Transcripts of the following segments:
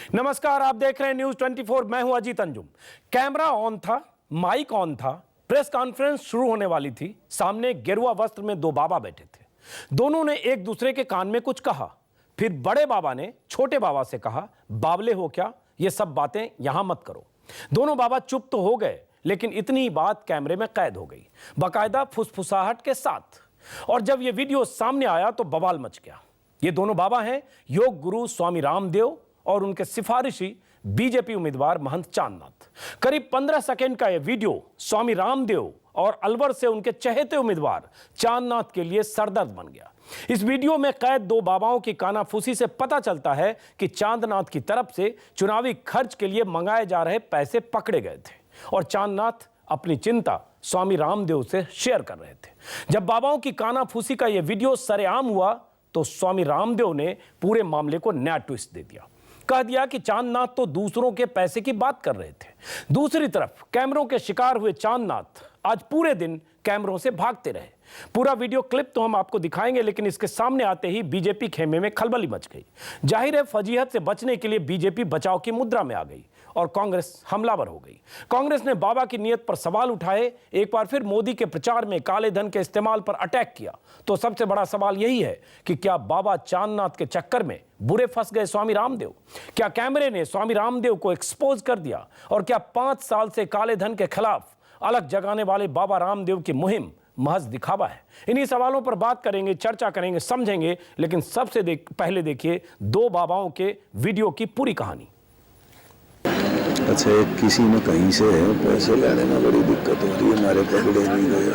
नमस्कार, आप देख रहे हैं न्यूज 24। मैं हूं अजीत अंजुम। कैमरा ऑन था, माइक ऑन था, प्रेस कॉन्फ्रेंस शुरू होने वाली थी। सामने गेरुआ वस्त्र में दो बाबा बैठे थे। दोनों ने एक दूसरे के कान में कुछ कहा। फिर बड़े बाबा ने छोटे बाबा से कहा, बावले हो क्या, ये सब बातें यहां मत करो। दोनों बाबा चुप तो हो गए, लेकिन इतनी बात कैमरे में कैद हो गई, बाकायदा फुसफुसाहट के साथ। और जब यह वीडियो सामने आया तो बवाल मच गया। ये दोनों बाबा हैं योग गुरु स्वामी रामदेव और उनके सिफारिशी बीजेपी उम्मीदवार महंत चांदनाथ। करीब 15 सेकंड का यह वीडियो स्वामी रामदेव और अलवर से उनके चहेते उम्मीदवार चांदनाथ के लिए सरदर्द बन गया। इस वीडियो में कैद दो बाबाओं की कानाफूसी से पता चलता है कि चांदनाथ की तरफ से चुनावी खर्च के लिए मंगाए जा रहे पैसे पकड़े गए थे और चांदनाथ अपनी चिंता स्वामी रामदेव से शेयर कर रहे थे। जब बाबाओं की कानाफूसी का यह वीडियो सरेआम हुआ तो स्वामी रामदेव ने पूरे मामले को नया ट्विस्ट दे दिया। कह दिया कि चांदनाथ तो दूसरों के पैसे की बात कर रहे थे। दूसरी तरफ कैमरों के शिकार हुए चांदनाथ आज पूरे दिन कैमरों से भागते रहे। पूरा वीडियो क्लिप तो हम आपको दिखाएंगे, लेकिन इसके सामने आते ही बीजेपी खेमे में खलबली मच गई। जाहिर है, फजीहत से बचने के लिए बीजेपी बचाव की मुद्रा में आ गई और कांग्रेस हमलावर हो गई। कांग्रेस ने बाबा की नीयत पर सवाल उठाए। एक बार फिर मोदी के प्रचार में काले धन के इस्तेमाल पर अटैक किया। तो सबसे बड़ा सवाल यही है कि क्या बाबा चांदनाथ के चक्कर में बुरे फंस गए स्वामी रामदेव? क्या कैमरे ने स्वामी रामदेव को एक्सपोज कर दिया? और क्या 5 साल से काले धन के खिलाफ अलग जगाने वाले बाबा रामदेव की मुहिम महज दिखावा है? इन्हीं सवालों पर बात करेंगे, चर्चा करेंगे, समझेंगे। लेकिन सबसे पहले देखिए दो बाबाओं के वीडियो की पूरी कहानी। अच्छा, किसी ने कहीं से पैसे लेने में बड़ी दिक्कत हो रही है, हमारे पकड़े नहीं गए।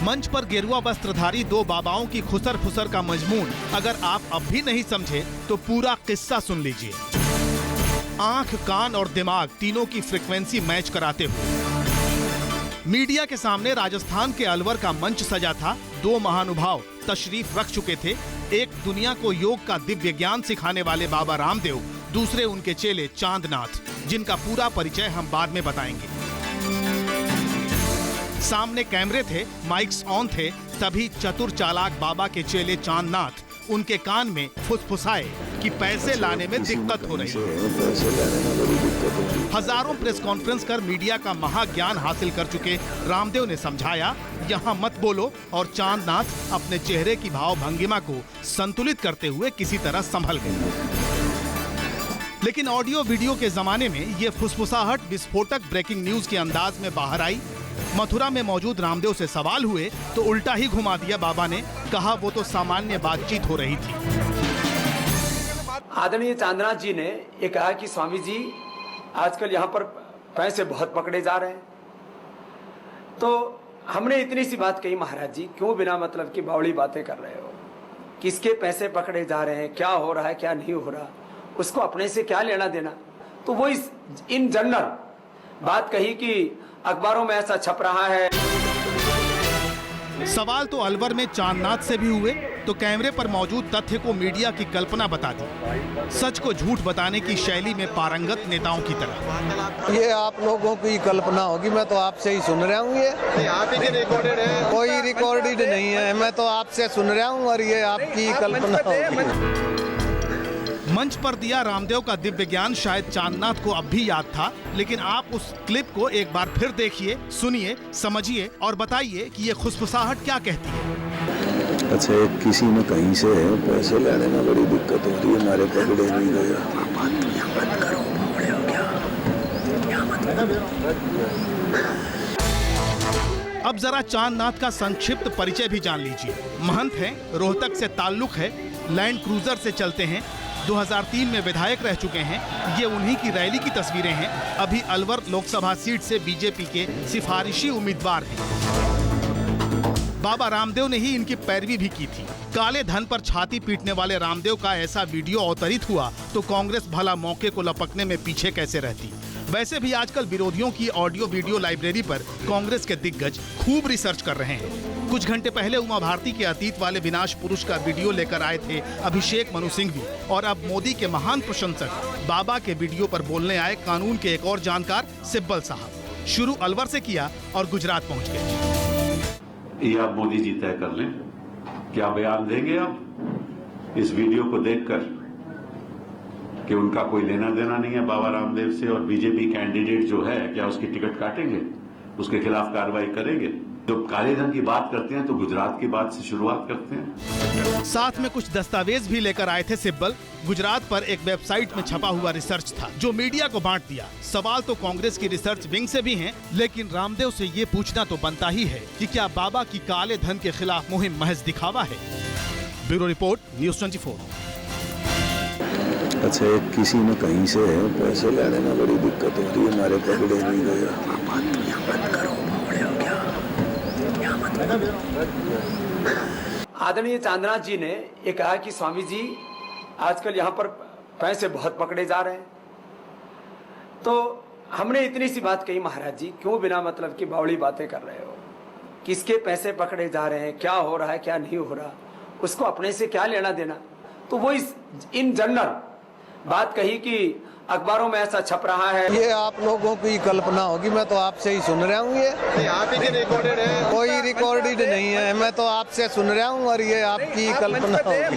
मंच पर गेरुआ वस्त्रधारी दो बाबाओं की खुसर फुसर का मजमून अगर आप अब भी नहीं समझे तो पूरा किस्सा सुन लीजिए। आंख, कान और दिमाग तीनों की फ्रीक्वेंसी मैच कराते हुए मीडिया के सामने राजस्थान के अलवर का मंच सजा था। दो महानुभाव तशरीफ रख चुके थे। एक दुनिया को योग का दिव्य ज्ञान सिखाने वाले बाबा रामदेव, दूसरे उनके चेले चांदनाथ, जिनका पूरा परिचय हम बाद में बताएंगे। सामने कैमरे थे, माइक्स ऑन थे, तभी चतुर चालाक बाबा के चेले चांदनाथ उनके कान में फुसफुसाए कि पैसे लाने में दिक्कत हो रही है। हजारों प्रेस कॉन्फ्रेंस कर मीडिया का महाज्ञान हासिल कर चुके रामदेव ने समझाया, यहाँ मत बोलो, और चांदनाथ अपने चेहरे की भाव भंगिमा को संतुलित करते हुए किसी तरह संभल गए। लेकिन ऑडियो वीडियो के जमाने में ये फुसफुसाहट विस्फोटक ब्रेकिंग न्यूज के अंदाज में बाहर आई। मथुरा में मौजूद रामदेव से सवाल हुए तो उल्टा ही घुमा दिया बाबा ने। कहा वो तो सामान्य बातचीत हो रही थी। आदरणीय चांदनाथ जी ने ये कहा कि स्वामी जी, आजकल यहाँ पर पैसे बहुत पकड़े जा रहे हैं। तो हमने इतनी सी बात कही, महाराज जी क्यों बिना मतलब की बावड़ी बातें कर रहे हो? किसके पैसे पकड़े जा रहे हैं, क्या हो रहा है, क्या नहीं हो रहा, उसको अपने से क्या लेना देना? तो वो इन जनरल बात कही कि अखबारों में ऐसा छप रहा है। सवाल तो अलवर में चांदनाथ से भी हुए तो कैमरे पर मौजूद तथ्य को मीडिया की कल्पना बता दी। सच को झूठ बताने की शैली में पारंगत नेताओं की तरह। ये आप लोगों की कल्पना होगी, मैं तो आपसे ही सुन रहा हूँ। ये आप ही रिकॉर्डेड है, कोई रिकॉर्डेड नहीं है। मैं तो आपसे सुन रहा हूँ और ये आपकी कल्पना होगी। मंच पर दिया रामदेव का दिव्य ज्ञान शायद चांदनाथ को अब भी याद था, लेकिन आप उस क्लिप को एक बार फिर देखिए, सुनिए, समझिए और बताइए कि ये खुसफुसाहट क्या कहती है। अच्छा, किसी ने कहीं से पैसे लेने में बड़ी दिक्कत हो रही है, हमारे पकड़े नहीं गए। अब जरा चांदनाथ का संक्षिप्त परिचय भी जान लीजिए। महंत हैं, रोहतक से ताल्लुक है, लैंड क्रूजर से चलते हैं, 2003 में विधायक रह चुके हैं। ये उन्हीं की रैली की तस्वीरें हैं। अभी अलवर लोकसभा सीट से बीजेपी के सिफारिशी उम्मीदवार हैं। बाबा रामदेव ने ही इनकी पैरवी भी की थी। काले धन पर छाती पीटने वाले रामदेव का ऐसा वीडियो अवतरित हुआ तो कांग्रेस भला मौके को लपकने में पीछे कैसे रहती। वैसे भी आजकल विरोधियों की ऑडियो वीडियो लाइब्रेरी पर कांग्रेस के दिग्गज खूब रिसर्च कर रहे हैं। कुछ घंटे पहले उमा भारती के अतीत वाले विनाश पुरुष का वीडियो लेकर आए थे अभिषेक मनु सिंघवी, और अब मोदी के महान प्रशंसक बाबा के वीडियो पर बोलने आए कानून के एक और जानकार सिब्बल साहब। शुरू अलवर से किया और गुजरात पहुंच गए। ये आप मोदी जी तय कर लें। क्या बयान देंगे आप इस वीडियो को देखकर कि उनका कोई लेना देना नहीं है बाबा रामदेव से, और बीजेपी कैंडिडेट जो है क्या उसकी टिकट काटेंगे, उसके खिलाफ कार्रवाई करेंगे? जब काले धन की बात करते हैं तो गुजरात की बात से शुरुआत करते हैं। साथ में कुछ दस्तावेज भी लेकर आए थे सिब्बल। गुजरात पर एक वेबसाइट में छपा हुआ रिसर्च था जो मीडिया को बांट दिया। सवाल तो कांग्रेस की रिसर्च विंग से भी हैं, लेकिन रामदेव से ये पूछना तो बनता ही है कि क्या बाबा की काले धन के खिलाफ मुहिम महज दिखावा है। Bureau report, news 24। अच्छा, एक किसी ने कहीं से पैसे लाने में बड़ी दिक्कत हो रही है, हमारे पकड़े नहीं गए। आदरणीय चांदनाथ जी ने ये कहा कि स्वामी जी आजकल यहाँ पर पैसे बहुत पकड़े जा रहे हैं। तो हमने इतनी सी बात कही, महाराज जी क्यों बिना मतलब की बावड़ी बातें कर रहे हो, किसके पैसे पकड़े जा रहे हैं, क्या हो रहा है क्या नहीं हो रहा, उसको अपने से क्या लेना देना। तो वो इन जनरल बात कही कि अखबारों में ऐसा छप रहा है। ये आप लोगों की कल्पना होगी, मैं तो आपसे ही सुन रहा हूँ। ये आप ही रिकॉर्डेड है, कोई रिकॉर्डेड नहीं है, मैं तो आपसे सुन रहा हूँ और ये आपकी कल्पना होगी।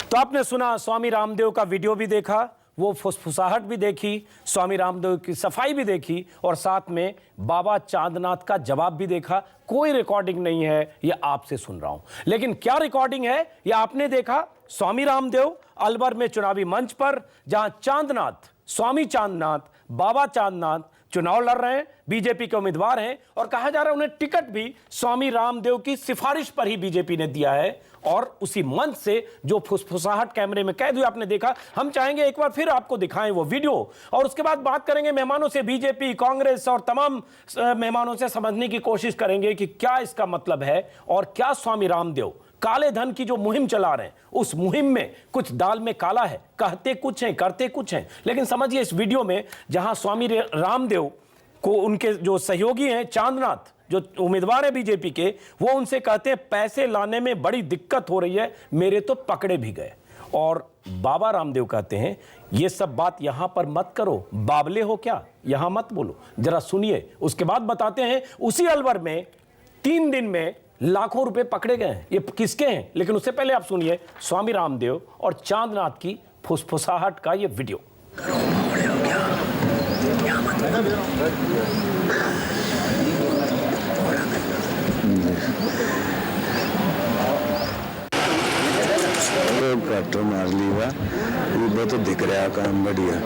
तो आपने सुना, स्वामी रामदेव का वीडियो भी देखा, वो फुसफुसाहट भी देखी, स्वामी रामदेव की सफाई भी देखी और साथ में बाबा चांदनाथ का जवाब भी देखा। कोई रिकॉर्डिंग नहीं है, ये आपसे सुन रहा हूं। लेकिन क्या रिकॉर्डिंग है ये आपने देखा। स्वामी रामदेव अलवर में चुनावी मंच पर, जहां चांदनाथ, स्वामी चांदनाथ, बाबा चांदनाथ चुनाव लड़ रहे हैं, बीजेपी के उम्मीदवार हैं और कहा जा रहा है उन्हें टिकट भी स्वामी रामदेव की सिफारिश पर ही बीजेपी ने दिया है। और उसी मंच से जो फुसफुसाहट कैमरे में कैद हुई आपने देखा। हम चाहेंगे एक बार फिर आपको दिखाएं वो वीडियो और उसके बाद बात करेंगे मेहमानों से, बीजेपी, कांग्रेस और तमाम मेहमानों से समझने की कोशिश करेंगे कि क्या इसका मतलब है और क्या स्वामी रामदेव काले धन की जो मुहिम चला रहे हैं उस मुहिम में कुछ दाल में काला है। कहते कुछ हैं, करते कुछ हैं। लेकिन समझिए इस वीडियो में जहां स्वामी रामदेव को उनके जो सहयोगी हैं चांदनाथ, जो उम्मीदवार है बीजेपी के, वो उनसे कहते हैं पैसे लाने में बड़ी दिक्कत हो रही है, मेरे तो पकड़े भी गए। और बाबा रामदेव कहते हैं ये सब बात यहां पर मत करो, बावले हो क्या, यहां मत बोलो, जरा सुनिए। उसके बाद बताते हैं उसी अलवर में 3 दिन में लाखों रुपए पकड़े गए हैं, ये किसके हैं। लेकिन उससे पहले आप सुनिए स्वामी रामदेव और चांदनाथ की फुसफुसाहट का ये वीडियो। ट्रैक्टर मार ली हुआ, वो तो दिख रहा काम बढ़िया।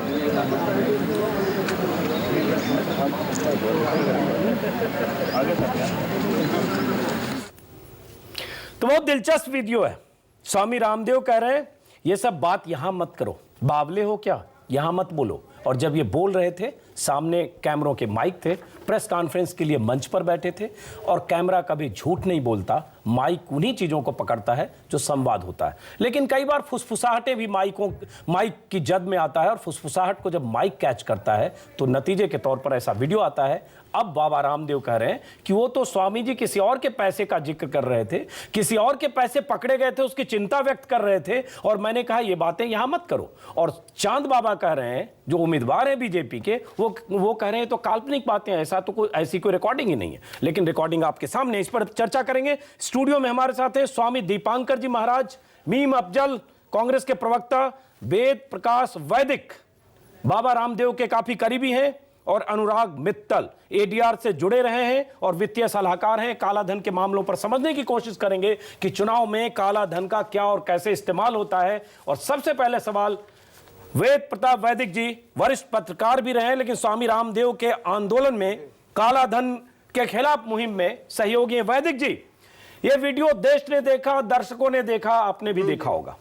तो बहुत दिलचस्प वीडियो है। स्वामी रामदेव कह रहे हैं ये सब बात यहां मत करो, बावले हो क्या, यहां मत बोलो। और जब ये बोल रहे थे सामने कैमरों के माइक थे, प्रेस कॉन्फ्रेंस के लिए मंच पर बैठे थे और कैमरा कभी झूठ नहीं बोलता, माइक उन्हीं चीज़ों को पकड़ता है जो संवाद होता है। लेकिन कई बार फुसफुसाहटें भी माइक की जद में आता है और फुसफुसाहट को जब माइक कैच करता है तो नतीजे के तौर पर ऐसा वीडियो आता है। अब बाबा रामदेव कह रहे हैं कि वो तो स्वामी जी किसी और के पैसे का जिक्र कर रहे थे, किसी और के पैसे पकड़े गए थे, उसकी चिंता व्यक्त कर रहे थे और मैंने कहा ये बातें यहां मत करो। और चांद बाबा कह रहे हैं जो उम्मीदवार है बीजेपी के, वो कह रहे हैं तो काल्पनिक बातें, ऐसा तो ऐसी कोई रिकॉर्डिंग ही नहीं है। लेकिन रिकॉर्डिंग आपके सामने, इस पर चर्चा करेंगे। स्टूडियो में हमारे साथ है स्वामी दीपांकर जी महाराज, मीम अफजल, कांग्रेस के प्रवक्ता, वेद प्रकाश वैदिक बाबा रामदेव के काफी करीबी हैं, और अनुराग मित्तल एडीआर से जुड़े रहे हैं और वित्तीय सलाहकार हैं। काला धन के मामलों पर समझने की कोशिश करेंगे कि चुनाव में काला धन का क्या और कैसे इस्तेमाल होता है। और सबसे पहले सवाल, वेद प्रताप वैदिक जी वरिष्ठ पत्रकार भी रहे, लेकिन स्वामी रामदेव के आंदोलन में, काला धन के खिलाफ मुहिम में सहयोगी हैं। वैदिक जी, यह वीडियो देश ने देखा, दर्शकों ने देखा, आपने भी देखा होगा,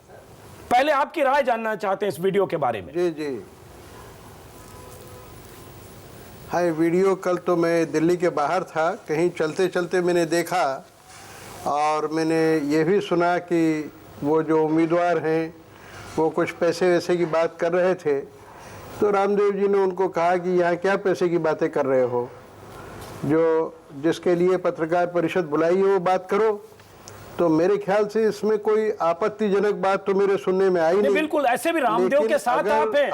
पहले आपकी राय जानना चाहते हैं इस वीडियो के बारे में। जी जी, हाँ, वीडियो कल तो मैं दिल्ली के बाहर था, कहीं चलते चलते मैंने देखा और मैंने ये भी सुना कि वो जो उम्मीदवार हैं वो कुछ पैसे वैसे की बात कर रहे थे। तो रामदेव जी ने उनको कहा कि यहाँ क्या पैसे की बातें कर रहे हो, जो जिसके लिए पत्रकार परिषद बुलाई है वो बात करो। तो मेरे ख्याल से इसमें कोई आपत्तिजनक बात तो मेरे सुनने में आई नहीं। बिल्कुल, ऐसे भी रामदेव के साथ आप हैं।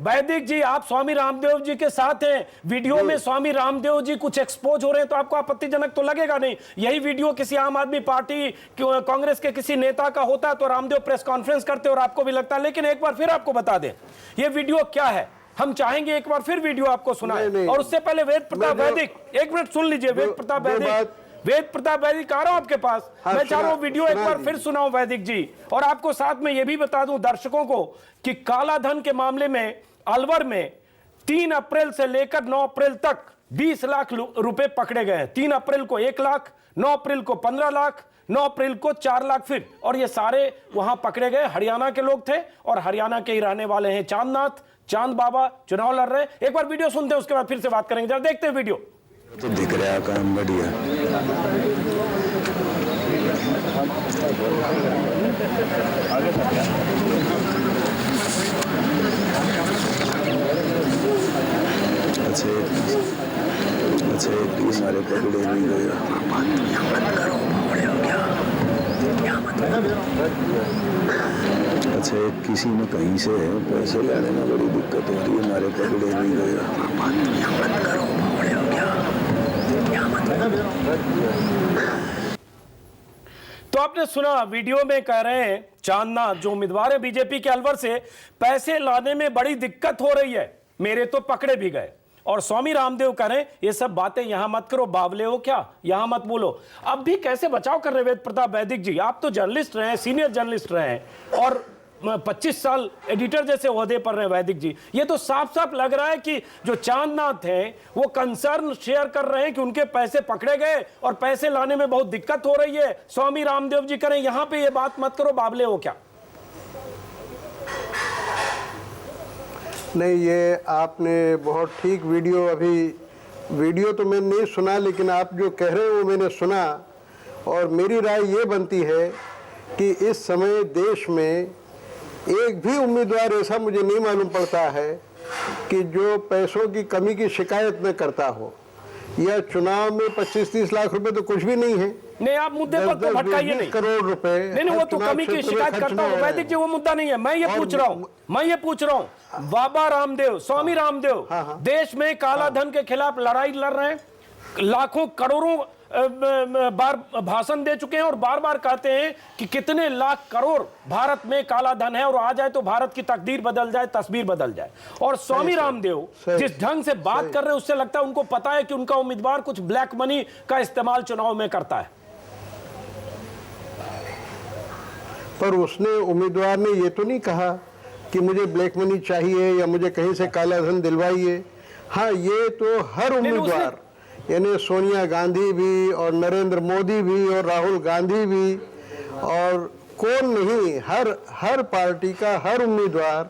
वैदिक जी आप स्वामी रामदेव जी के साथ हैं, वीडियो में स्वामी रामदेव जी कुछ एक्सपोज हो रहे हैं तो आपको आपत्तिजनक तो लगेगा नहीं। यही वीडियो किसी आम आदमी पार्टी कांग्रेस के किसी नेता का होता तो रामदेव प्रेस कॉन्फ्रेंस करते और आपको भी लगता। लेकिन एक बार फिर आपको बता दें ये वीडियो क्या है, हम चाहेंगे एक बार फिर वीडियो आपको सुनाएं। और उससे पहले वेद प्रताप वैदिक, एक मिनट सुन लीजिए। वेद प्रताप वैदिक आ रहा हूं आपके पास। मैं चाह रहा हूं वीडियो एक बार फिर सुनाऊं वैदिक जी। और आपको साथ में यह भी बता दूं दर्शकों को कि काला धन के मामले में अलवर में 3 अप्रैल से लेकर 9 अप्रैल तक 20 लाख रुपए पकड़े गए हैं। 3 अप्रैल को 1 लाख, 9 अप्रैल को 15 लाख, 9 अप्रैल को 4 लाख फिर। और ये सारे वहां पकड़े गए हरियाणा के लोग थे और हरियाणा के ही रहने वाले हैं। चांद बाबा चुनाव लड़ रहे हैं। एक बार वीडियो सुनते हैं, उसके बाद फिर से बात करेंगे। जरा देखते हैं वीडियो। तो दिख रहा काम बढ़िया। अच्छा हमारे पकड़े नहीं गए। अच्छा किसी में कहीं से पैसे लाने में बड़ी दिक्कत हो रही है, हमारे पकड़े नहीं गए। तो आपने सुना वीडियो में कह रहे हैं चांदनाथ जो उम्मीदवार है बीजेपी के अलवर से, पैसे लाने में बड़ी दिक्कत हो रही है, मेरे तो पकड़े भी गए। और स्वामी रामदेव कह रहे हैं ये सब बातें यहां मत करो, बावले हो क्या, यहां मत बोलो। अब भी कैसे बचाव कर रहे वेद प्रताप वैदिक जी, आप तो जर्नलिस्ट रहे हैं, सीनियर जर्नलिस्ट रहे हैं और 25 साल एडिटर जैसे ओहदे पर रहे वैदिक जी। ये तो साफ साफ लग रहा है कि जो चांदनाथ हैं वो कंसर्न शेयर कर रहे हैं कि उनके पैसे पकड़े गए और पैसे लाने में बहुत दिक्कत हो रही है। स्वामी रामदेव जी करें यहां पे ये बात मत करो, बावले हो क्या। नहीं, ये आपने बहुत ठीक वीडियो तो मैंने नहीं सुना, लेकिन आप जो कह रहे हैं वो मैंने सुना। और मेरी राय ये बनती है कि इस समय देश में एक भी उम्मीदवार ऐसा मुझे नहीं मालूम पड़ता है कि जो पैसों की कमी की शिकायत न करता हो। यह चुनाव में 25-30 लाख रुपए तो कुछ भी नहीं है। नहीं, आप मुद्दे पर तो भटकाइए नहीं। करोड़ रुपए नहीं, वो तो कमी की शिकायत करता हूं वैदिक जी, वो मुद्दा नहीं है। मैं ये पूछ रहा हूं बाबा रामदेव, स्वामी रामदेव देश में काला धन के खिलाफ लड़ाई लड़ रहे हैं, लाखों करोड़ों बार भाषण दे चुके हैं और बार बार कहते हैं कि कितने लाख करोड़ भारत में काला धन है और आ जाए तो भारत की तकदीर बदल जाए, तस्वीर बदल जाए। और स्वामी रामदेव जिस ढंग से बात कर रहे हैं उससे लगता है उनको पता है कि उनका उम्मीदवार कुछ ब्लैक मनी का इस्तेमाल चुनाव में करता है। पर उसने उम्मीदवार ने ये तो नहीं कहा कि मुझे ब्लैक मनी चाहिए या मुझे कहीं से काला धन दिलवाइए। हाँ, ये तो हर उम्मीदवार यानी सोनिया गांधी भी और नरेंद्र मोदी भी और राहुल गांधी भी और कौन नहीं, हर पार्टी का हर उम्मीदवार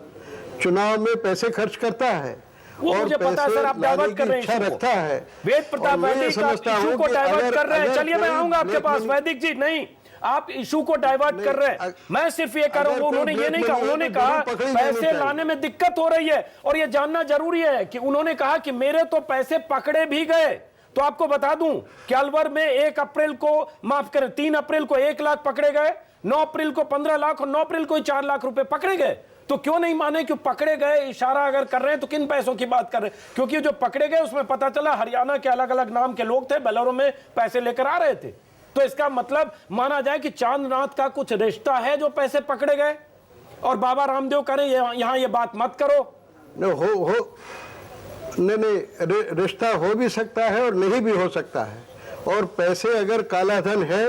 चुनाव में पैसे खर्च करता है वो और मुझे पता है सर, आप डाइवर्ट कर रहे हैं इच्छा रखता है। वेद प्रताप वैदिक आप इशू को डाइवर्ट कर रहे हैं। चलिए मैं आऊंगा आपके पास वैदिक जी। नहीं, आप इशू को डाइवर्ट कर रहे हैं। मैं सिर्फ ये कह रहा हूं, उन्होंने ये नहीं कहा, उन्होंने कहा पैसे लाने में दिक्कत हो रही है। और ये जानना जरूरी है कि उन्होंने कहा कि मेरे तो पैसे पकड़े भी गए। तो आपको बता दूं कि अलवर में 1 अप्रैल को, माफ करें 3 अप्रैल को 1 लाख पकड़े गए, 9 अप्रैल को 15 लाख और 9 अप्रैल को 4 लाख रुपए पकड़े गए। तो क्यों नहीं माने कि पकड़े गए इशारा अगर कर रहे हैं तो किन पैसों की बात कर रहे हैं? क्योंकि जो पकड़े गए उसमें पता चला हरियाणा के अलग अलग नाम के लोग थे, बेलोरो में पैसे लेकर आ रहे थे। तो इसका मतलब माना जाए कि चांदनाथ का कुछ रिश्ता है जो पैसे पकड़े गए। और बाबा रामदेव करें यहां ये बात मत करो। नहीं, रिश्ता हो भी सकता है और नहीं भी हो सकता है। और पैसे अगर काला धन है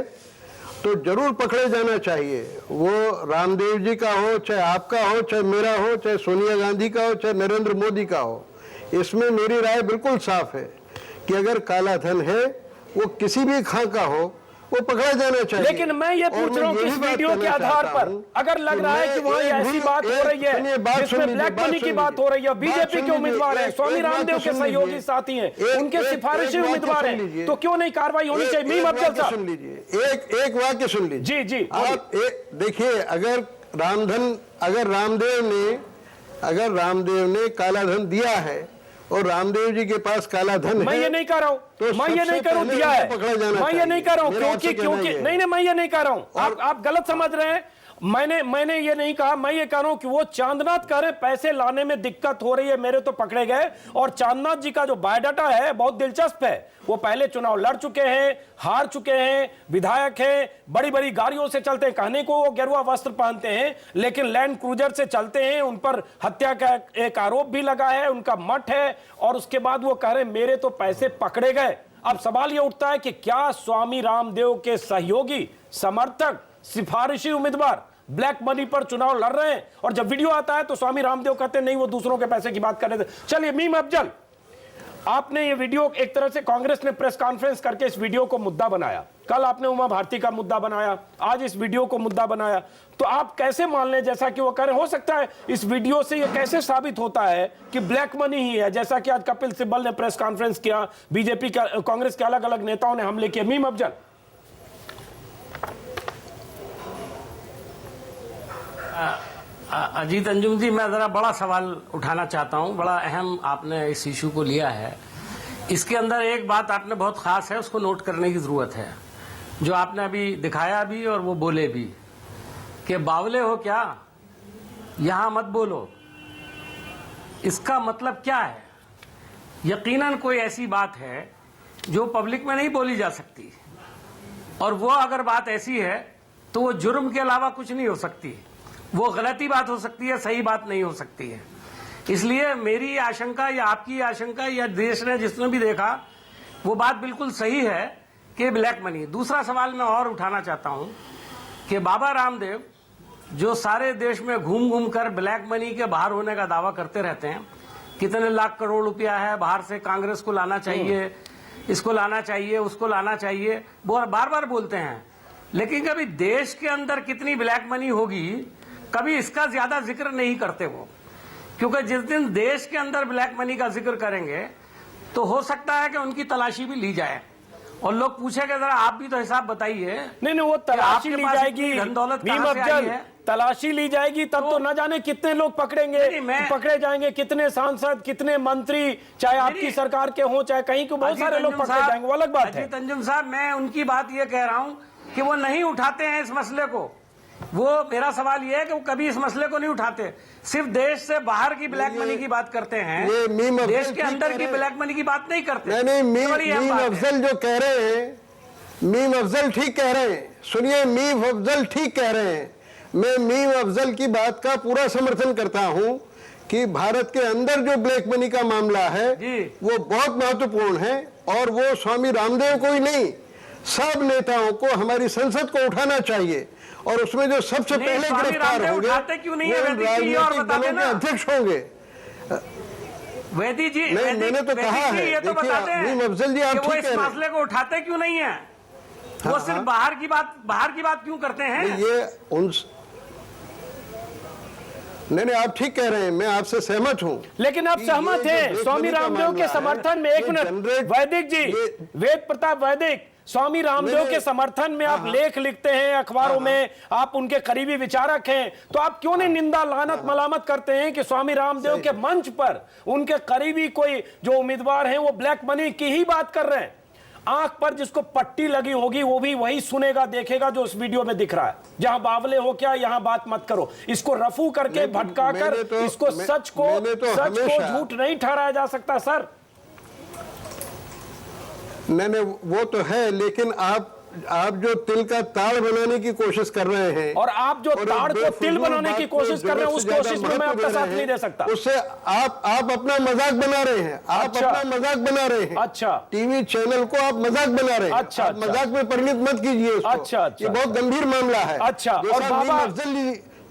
तो जरूर पकड़े जाना चाहिए। वो रामदेव जी का हो, चाहे आपका हो, चाहे मेरा हो, चाहे सोनिया गांधी का हो, चाहे नरेंद्र मोदी का हो। इसमें मेरी राय बिल्कुल साफ है कि अगर काला धन है वो किसी भी खां का हो वो पकड़ा जाना चाहिए। लेकिन मैं ये पूछ रहा हूँ कि इस वीडियो के आधार पर अगर लग रहा है कि वहाँ ऐसी बात हो रही है जिसमें ब्लैक मनी की बात हो रही है, बीजेपी के उम्मीदवार हैं, स्वामी रामदेव के सहयोगी साथी हैं, उनके सिफारिशी उम्मीदवार हैं, तो क्यों नहीं कार्रवाई होनी चाहिए? मीम अफजल साहब सुन लीजिए, एक वाक्य सुन लीजिए। जी जी, आप देखिए, अगर रामदेव ने काला धन दिया है और रामदेव जी के पास काला धन मैं है, ये नहीं कह रहा हूँ, तो मैं ये नहीं सबसे कह रहा हूँ पहले दिया है, उनको पकड़ा जाना मैं ये नहीं कह रहा हूँ चाहिए। मेरा क्योंकि आपसे कहना क्योंकि ये है। नहीं मैं ये नहीं कह रहा हूँ, आप गलत समझ रहे हैं। मैंने ये नहीं कहा, मैं ये कह रहा हूं कि वो चांदनाथ कह रहे हैं पैसे लाने में दिक्कत हो रही है, मेरे तो पकड़े गए। और चांदनाथ जी का जो बायोडाटा है बहुत दिलचस्प है, वो पहले चुनाव लड़ चुके हैं, हार चुके हैं, विधायक हैं, बड़ी बड़ी गाड़ियों से चलते हैं, कहने को वो गेरुआ वस्त्र पहनते हैं लेकिन लैंड क्रूजर से चलते हैं, उन पर हत्या का एक आरोप भी लगा है, उनका मठ है, और उसके बाद वो कह रहे हैं मेरे तो पैसे पकड़े गए। अब सवाल ये उठता है कि क्या स्वामी रामदेव के सहयोगी, समर्थक, सिफारिशी उम्मीदवार ब्लैक मनी पर चुनाव लड़ रहे हैं? और जब वीडियो आता है तो स्वामी रामदेव कहते हैं नहीं वो दूसरों के पैसे की बात कर रहे थे। चलिए मीम अफजल, आपने ये वीडियो एक तरह से कांग्रेस ने प्रेस कॉन्फ्रेंस करके इस वीडियो को मुद्दा बनाया, कल आपने उमा भारती का मुद्दा बनाया, आज इस वीडियो को मुद्दा बनाया, तो आप कैसे मान लें जैसा कि वो कह रहे हैं? हो सकता है इस वीडियो से ये कैसे साबित होता है कि ब्लैक मनी ही है, जैसा कि आज कपिल सिब्बल ने प्रेस कॉन्फ्रेंस किया, बीजेपी का, कांग्रेस के अलग अलग नेताओं ने हमले किए। मीम अफजल, अजीत अंजुम जी, मैं जरा बड़ा सवाल उठाना चाहता हूं, बड़ा अहम आपने इस इशू को लिया है। इसके अंदर एक बात आपने बहुत खास है, उसको नोट करने की जरूरत है, जो आपने अभी दिखाया भी और वो बोले भी कि बावले हो क्या, यहां मत बोलो। इसका मतलब क्या है? यकीनन कोई ऐसी बात है जो पब्लिक में नहीं बोली जा सकती, और वो अगर बात ऐसी है तो वो जुर्म के अलावा कुछ नहीं हो सकती, वो गलती बात हो सकती है, सही बात नहीं हो सकती है। इसलिए मेरी आशंका या आपकी आशंका या देश ने जिसने भी देखा वो बात बिल्कुल सही है कि ब्लैक मनी। दूसरा सवाल मैं और उठाना चाहता हूं कि बाबा रामदेव जो सारे देश में घूम घूम कर ब्लैक मनी के बाहर होने का दावा करते रहते हैं, कितने लाख करोड़ रुपया है बाहर से, कांग्रेस को लाना चाहिए, इसको लाना चाहिए, उसको लाना चाहिए, वो बार बार बोलते हैं, लेकिन कभी देश के अंदर कितनी ब्लैक मनी होगी कभी इसका ज्यादा जिक्र नहीं करते वो। क्योंकि जिस दिन देश के अंदर ब्लैक मनी का जिक्र करेंगे तो हो सकता है कि उनकी तलाशी भी ली जाए और लोग पूछेंगे जरा आप भी तो हिसाब बताइए। नहीं वो तलाशी ली जाएगी, धन दौलत मीम कहां से आई अफजल, है? तलाशी ली जाएगी तब तो न जाने कितने लोग पकड़ेंगे, पकड़े जाएंगे, कितने सांसद, कितने मंत्री, चाहे आपकी सरकार के हों चाहे कहीं के, बहुत सारे लोग पकड़े जाएंगे, वो अलग बात है। अजीत अंजुम साहब, मैं उनकी बात ये कह रहा हूं कि वो नहीं उठाते हैं इस मसले को। वो मेरा सवाल ये है कि वो कभी इस मसले को नहीं उठाते, सिर्फ देश से बाहर की ब्लैक मनी की बात करते हैं, देश के अंदर की ब्लैक मनी की बात नहीं करते। नहीं, मीम अफजल जो कह रहे हैं, मीम अफजल ठीक कह रहे हैं। सुनिए, मीम अफजल ठीक कह रहे हैं। मैं मीम अफजल की बात का पूरा समर्थन करता हूं कि भारत के अंदर जो ब्लैक मनी का मामला है वो बहुत महत्वपूर्ण है, और वो स्वामी रामदेव को ही नहीं, सब नेताओं को, हमारी संसद को उठाना चाहिए, और उसमें जो सबसे पहले गिरफ्तार होंगे वो राजनीतिक दलों के अध्यक्ष होंगे। वैदी जी, मैंने तो कहा है, ये तो बताते हैं मीम अफजल जी, आप कि वो ठीक इस कह रहे हैं। मसले को उठाते क्यों नहीं है, वो सिर्फ बाहर की बात क्यों करते हैं? ये उन नहीं, आप ठीक कह रहे हैं, मैं आपसे सहमत हूं। लेकिन आप सहमत हैं स्वामी रामदेव के समर्थन में? एक मिनट वैदिक जी, वेद प्रताप वैदिक, स्वामी रामदेव के समर्थन में आप लेख लिखते हैं अखबारों में, आप उनके करीबी विचारक हैं, तो आप क्यों नहीं निंदा, लानत, मलामत करते हैं कि स्वामी रामदेव के मंच पर उनके करीबी कोई जो उम्मीदवार हैं वो ब्लैक मनी की ही बात कर रहे हैं? आंख पर जिसको पट्टी लगी होगी वो भी वही सुनेगा, देखेगा जो इस वीडियो में दिख रहा है। जहां बावले हो क्या, यहां बात मत करो, इसको रफू करके भटकाकर इसको सच को झूठ नहीं ठहराया जा सकता सर। नहीं, वो तो है, लेकिन आप जो तिल का ताड़ बनाने की कोशिश कर रहे हैं, और आप जो ताड़ को तिल बनाने की कोशिश कर रहे हैं, उस कोशिश में मैं आपका साथ नहीं दे सकता। उससे आप अपना मजाक बना रहे हैं, अपना मजाक बना रहे हैं। अच्छा, टीवी चैनल को आप मजाक बना रहे हैं। अच्छा, मजाक में परिणित मत कीजिए इसको। अच्छा, ये बहुत गंभीर मामला है। अच्छा, और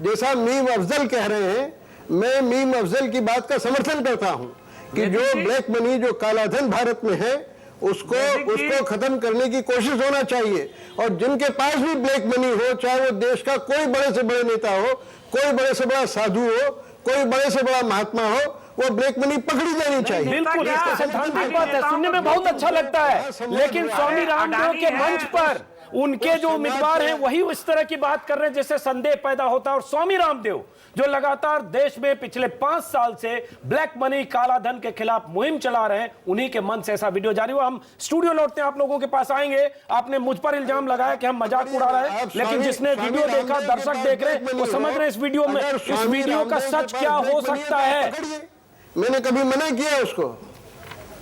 जैसा मीम अफजल कह रहे हैं, मैं मीम अफजल की बात का समर्थन करता हूं कि जो ब्लैक मनी, जो काला धन भारत में है, उसको खत्म करने की कोशिश होना चाहिए, और जिनके पास भी ब्लैक मनी हो, चाहे वो देश का कोई बड़े से बड़े नेता हो, कोई बड़े से बड़ा साधु हो, कोई बड़े से बड़ा महात्मा हो, वो ब्लैक मनी पकड़ी जानी चाहिए। बिल्कुल, सैद्धांतिक बात है, सुनने में बहुत अच्छा लगता है, लेकिन स्वामी रामदेव के मंच पर उनके जो उम्मीदवार हैं वही इस तरह की बात कर रहे हैं जैसे संदेह पैदा होता है। और स्वामी रामदेव जो लगातार देश में पिछले 5 साल से ब्लैक मनी, काला धन के खिलाफ मुहिम चला रहे हैं, उन्हीं के मन से ऐसा वीडियो जारी हुआ। हम स्टूडियो लौटते हैं, आप लोगों के पास आएंगे। आपने मुझ पर इल्जाम लगाया कि हम मजाक उड़ा रहे हैं, लेकिन जिसने वीडियो देखा, दर्शक देख रहे हैं, वो समझ रहे हैं इस वीडियो का सच क्या हो सकता है। मैंने कभी मना किया उसको?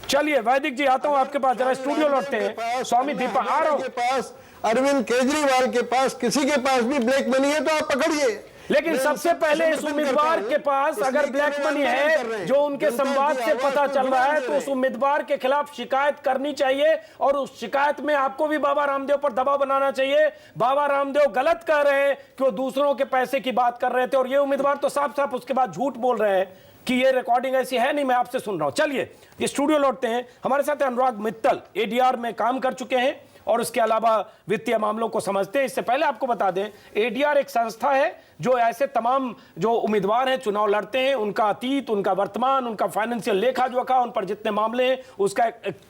चलिए वैदिक जी, आता हूं आपके पास, जरा स्टूडियो लौटते हैं। स्वामी दीपक आ रहा हूं। के पास, अरविंद केजरीवाल के पास, किसी के पास भी ब्लैक मनी है तो आप पकड़िए। लेकिन सबसे पहले इस उम्मीदवार के पास अगर ब्लैक मनी है, जो उनके संवाद से पता चल रहा है, तो उस उम्मीदवार के खिलाफ शिकायत करनी चाहिए और उस शिकायत में आपको भी बाबा रामदेव पर दबाव बनाना चाहिए। बाबा रामदेव गलत कह रहे हैं कि वो दूसरों के पैसे की बात कर रहे थे, और ये उम्मीदवार तो साफ साफ उसके बाद झूठ बोल रहे हैं कि ये रिकॉर्डिंग ऐसी है नहीं, मैं आपसे सुन रहा हूं। चलिए ये स्टूडियो लौटते हैं। हमारे साथ अनुराग मित्तल एडीआर में काम कर चुके हैं और उसके अलावा वित्तीय मामलों को समझते हैं। इससे पहले आपको बता दें, एडीआर एक संस्था है जो ऐसे तमाम जो उम्मीदवार हैं, चुनाव लड़ते हैं, उनका अतीत, उनका वर्तमान, उनका फाइनेंशियल लेखा जोखा, उन पर जितने मामले हैं, उसका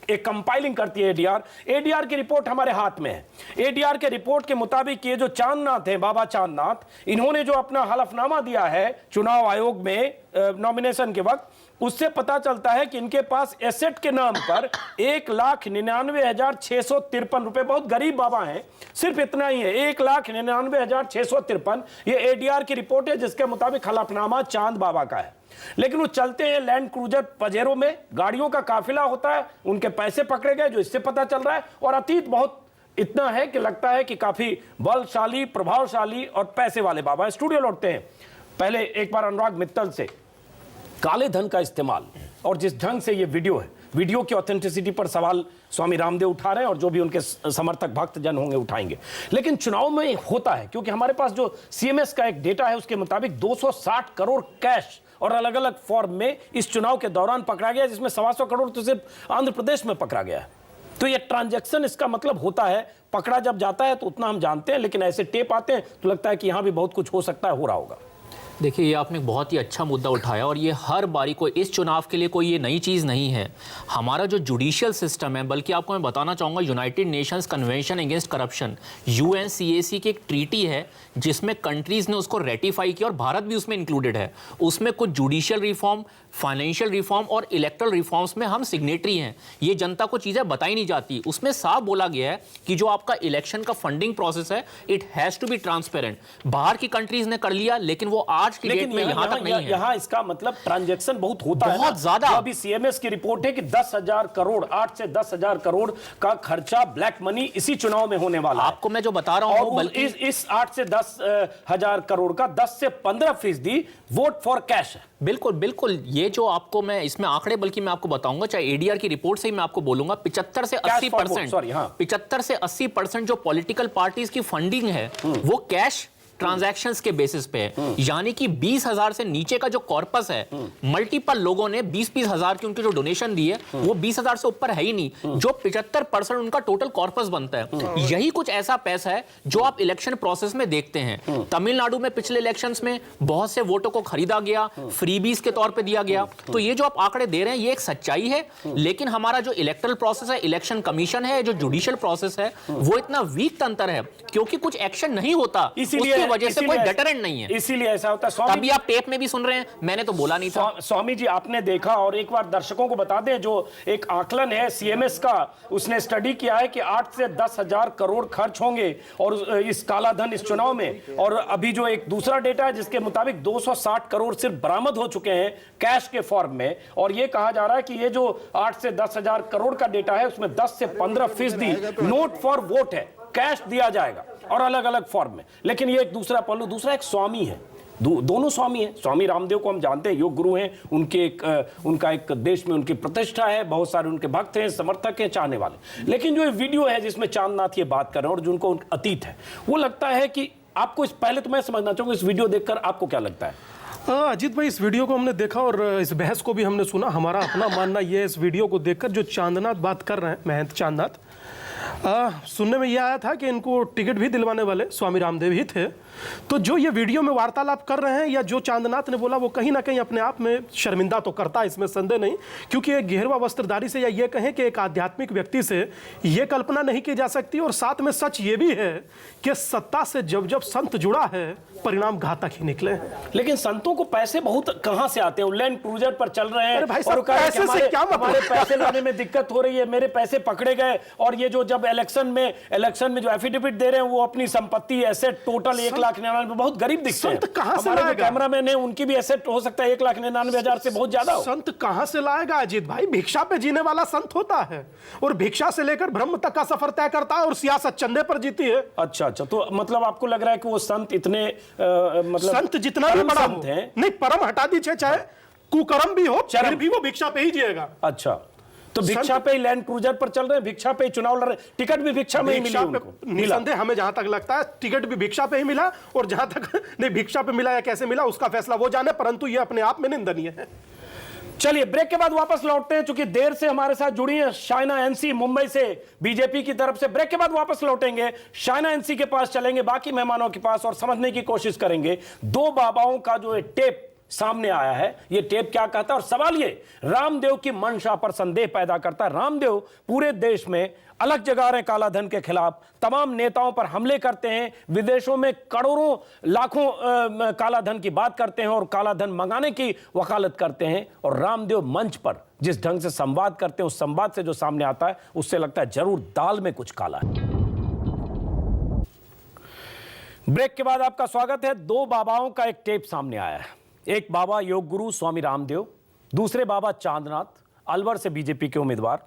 एक कंपाइलिंग करती है एडीआर। एडीआर की रिपोर्ट हमारे हाथ में है। एडीआर के रिपोर्ट के मुताबिक ये जो चांदनाथ है, बाबा चांदनाथ, इन्होंने जो अपना हलफनामा दिया है चुनाव आयोग में नॉमिनेशन के वक्त, उससे पता चलता है कि इनके पास एसेट के नाम पर 1,99,653 रुपए, बहुत गरीब बाबा हैं, सिर्फ इतना ही है, 1,99,653। ये एडीआर की रिपोर्ट है जिसके मुताबिक हलफनामा चांद बाबा का है। लेकिन वो चलते हैं लैंड क्रूजर पजेरो में, गाड़ियों का काफिला होता है, उनके पैसे पकड़े गए जो इससे पता चल रहा है। और अतीत बहुत इतना है कि लगता है कि काफी बलशाली, प्रभावशाली और पैसे वाले बाबा है। स्टूडियो लौटते हैं। पहले एक बार अनुराग मित्तल से काले धन का इस्तेमाल और जिस ढंग से ये वीडियो है, वीडियो की ऑथेंटिसिटी पर सवाल स्वामी रामदेव उठा रहे हैं और जो भी उनके समर्थक भक्त जन होंगे उठाएंगे। लेकिन चुनाव में होता है, क्योंकि हमारे पास जो सीएमएस का एक डेटा है उसके मुताबिक 260 करोड़ कैश और अलग अलग फॉर्म में इस चुनाव के दौरान पकड़ा गया, जिसमें 125 करोड़ तो सिर्फ आंध्र प्रदेश में पकड़ा गया है। तो ये ट्रांजैक्शन इसका मतलब होता है, पकड़ा जब जाता है तो उतना हम जानते हैं, लेकिन ऐसे टेप आते हैं तो लगता है कि यहां भी बहुत कुछ हो सकता है, हो रहा होगा। देखिए, ये आपने बहुत ही अच्छा मुद्दा उठाया और ये हर बारी को इस चुनाव के लिए कोई ये नई चीज़ नहीं है। हमारा जो जुडिशियल सिस्टम है, बल्कि आपको मैं बताना चाहूँगा, United Nations convention against corruption UNCAC की एक ट्रीटी है जिसमें कंट्रीज़ ने उसको रेटिफाई किया और भारत भी उसमें इंक्लूडेड है। उसमें कुछ जुडिशियल रिफॉर्म, फाइनेंशियल रिफॉर्म और इलेक्ट्रल रिफॉर्म्स में हम सिग्नेटरी हैं। ये जनता को चीज़ें बताई नहीं जाती। उसमें साफ बोला गया है कि जो आपका इलेक्शन का फंडिंग प्रोसेस है, it has to be transparent. बाहर की कंट्रीज़ ने कर लिया, लेकिन वो आज की डेट में यहां तक नहीं है। यहां इसका मतलब ट्रांजैक्शन बहुत होता है, बहुत ज्यादा। अभी सीएमएस की रिपोर्ट है कि 10,000 करोड़, 8 से 10,000 करोड़ का खर्चा ब्लैक मनी इसी चुनाव में होने वाला है। आपको मैं जो बता रहा हूं, बल्कि इस 8 से 10,000 करोड़ का 10 से 15% वोट फॉर कैश है। बिल्कुल बिल्कुल। ये जो आपको मैं इसमें आंकड़े बल्कि मैं आपको बताऊंगा, चाहे एडीआर की रिपोर्ट से ही मैं आपको बोलूंगा, 75 से 80%, 75 से 80% जो पॉलिटिकल पार्टीज की फंडिंग है वो कैश ट्रांजैक्शंस के बेसिस पे है। यानी कि 20,000 से नीचे का जो कॉर्पस है, मल्टीपल लोगों ने 20-20 हजार की उनकी जो डोनेशन दी है वो 20,000 से ऊपर है ही नहीं, जो 75% उनका टोटल कॉर्पस बनता है। यही कुछ ऐसा पैसा है जो आप इलेक्शन प्रोसेस में देखते हैं। तमिलनाडु में पिछले इलेक्शंस में बहुत से वोटों को खरीदा गया, फ्रीबीज के तौर पर दिया गया। तो ये जो आप आंकड़े दे रहे हैं ये एक सच्चाई है, लेकिन हमारा जो इलेक्टरल प्रोसेस है, इलेक्शन कमीशन है, जो जुडिशियल प्रोसेस है, वो इतना वीक तंत्र है क्योंकि कुछ एक्शन नहीं होता, इसलिए वजह से कोई डेटरेंट नहीं है। इसीलिए ऐसा होता है। तभी आप टेप में भी सुन रहे हैं, मैंने तो बोला नहीं था। स्वामी जी आपने देखा, और एक बार दर्शकों को बता दें, जो एक आकलन है सीएमएस का, उसने स्टडी किया है कि 8 से 10,000 करोड़ खर्च होंगे और इस काला धन इस चुनाव में। और अभी जो एक दूसरा डेटा है जिसके मुताबिक 260 करोड़ सिर्फ बरामद हो चुके हैं कैश के फॉर्म में। और ये कहा जा रहा है कि ये जो 8 से 10,000 करोड़ का डेटा है उसमें 10 से 15% नोट फॉर वोट है, कैश दिया जाएगा और अलग अलग फॉर्म में। लेकिन ये एक दूसरा पहलू, दूसरा एक स्वामी है, दोनों स्वामी हैं। स्वामी रामदेव को हम जानते हैं, योग गुरु हैं, उनका एक देश में उनकी प्रतिष्ठा है, बहुत सारे उनके भक्त हैं, समर्थक हैं, चाहने वाले। लेकिन जो वीडियो है जिसमें चांदनाथ ये बात कर रहे हैं और जिनको अतीत है, वो लगता है कि आपको पहले तो मैं समझना चाहूंगा इस वीडियो देखकर आपको क्या लगता है? अजीत भाई, इस वीडियो को हमने देखा और इस बहस को भी हमने सुना। हमारा अपना मानना यह है, इस वीडियो को देखकर जो चांदनाथ बात कर रहे हैं, महंत चांदनाथ, सुनने में यह आया था कि इनको टिकट भी दिलवाने वाले स्वामी रामदेव ही थे। तो जो ये वीडियो में वार्तालाप कर रहे हैं या जो चांदनाथ ने बोला वो कहीं ना कहीं अपने आप में शर्मिंदा तो करता है, इसमें संदेह नहीं, क्योंकि एक गेरुआ वस्त्रधारी से या ये कहें कि एक आध्यात्मिक व्यक्ति से ये कल्पना नहीं की जा सकती। और साथ में सच ये भी है कि सत्ता से जब जब संत जुड़ा है परिणाम घातक ही निकले हैं। लेकिन संतों को पैसे बहुत कहां से आते हैं? लैंड क्रूजर पर चल रहे हैं भाई और पैसे से क्या मतलब? हमारे पैसे लाने में दिक्कत हो रही है, मेरे पैसे पकड़े गए। और ये जो जब इलेक्शन में जो एफिडेविट दे रहे हैं वो अपनी संपत्ति एसेट टोटल 1,99,000 बहुत गरीब दिखते हैं। कहां से हमारे जो लाएगा? कैमरामैन है उनकी भी एसेट हो सकता है 1,99,000 से बहुत ज्यादा हो। संत कहां से लाएगा अजीत भाई? भिक्षा पे जीने वाला संत होता है और भिक्षा से लेकर ब्रह्म तक का सफर तय करता है और सियासत चंदे पर जीती है। अच्छा, तो मतलब आपको लग रहा है कि वो संत इतने मतलब संत जितना भी बड़ा हो, है नहीं परम हटा दीजिए, चाहे कुकर्म भी हो फिर भी वो भिक्षा पे ही जिएगा। अच्छा, तो भिक्षा पे ही लैंड क्रूजर पर चल रहे हैं, भिक्षा पे ही चुनाव लड़ रहे हैं, टिकट भी भिक्षा में ही मिली उनको। निसंदेह हमें जहां तक लगता है टिकट भी भिक्षा पे ही मिला, और जहां तक नहीं भिक्षा पे मिला या कैसे मिला उसका फैसला वो जाने, परंतु ये अपने आप में निंदनीय है। चलिए ब्रेक के बाद वापस लौटते हैं, चूंकि देर से हमारे साथ जुड़ी है शाइना एनसी मुंबई से बीजेपी की तरफ से। ब्रेक के बाद वापस लौटेंगे, शाइना एनसी के पास चलेंगे, बाकी मेहमानों के पास, और समझने की कोशिश करेंगे दो बाबाओं का जो टेप सामने आया है, ये टेप क्या कहता है। और सवाल ये रामदेव की मंशा पर संदेह पैदा करता है। रामदेव पूरे देश में अलग जगा रहे काला धन के खिलाफ, तमाम नेताओं पर हमले करते हैं, विदेशों में करोड़ों लाखों काला धन की बात करते हैं और काला धन मंगाने की वकालत करते हैं। और रामदेव मंच पर जिस ढंग से संवाद करते हैं, उस संवाद से जो सामने आता है उससे लगता है जरूर दाल में कुछ काला है। ब्रेक के बाद आपका स्वागत है। दो बाबाओं का एक टेप सामने आया है। एक बाबा योग गुरु स्वामी रामदेव, दूसरे बाबा चांदनाथ, अलवर से बीजेपी के उम्मीदवार।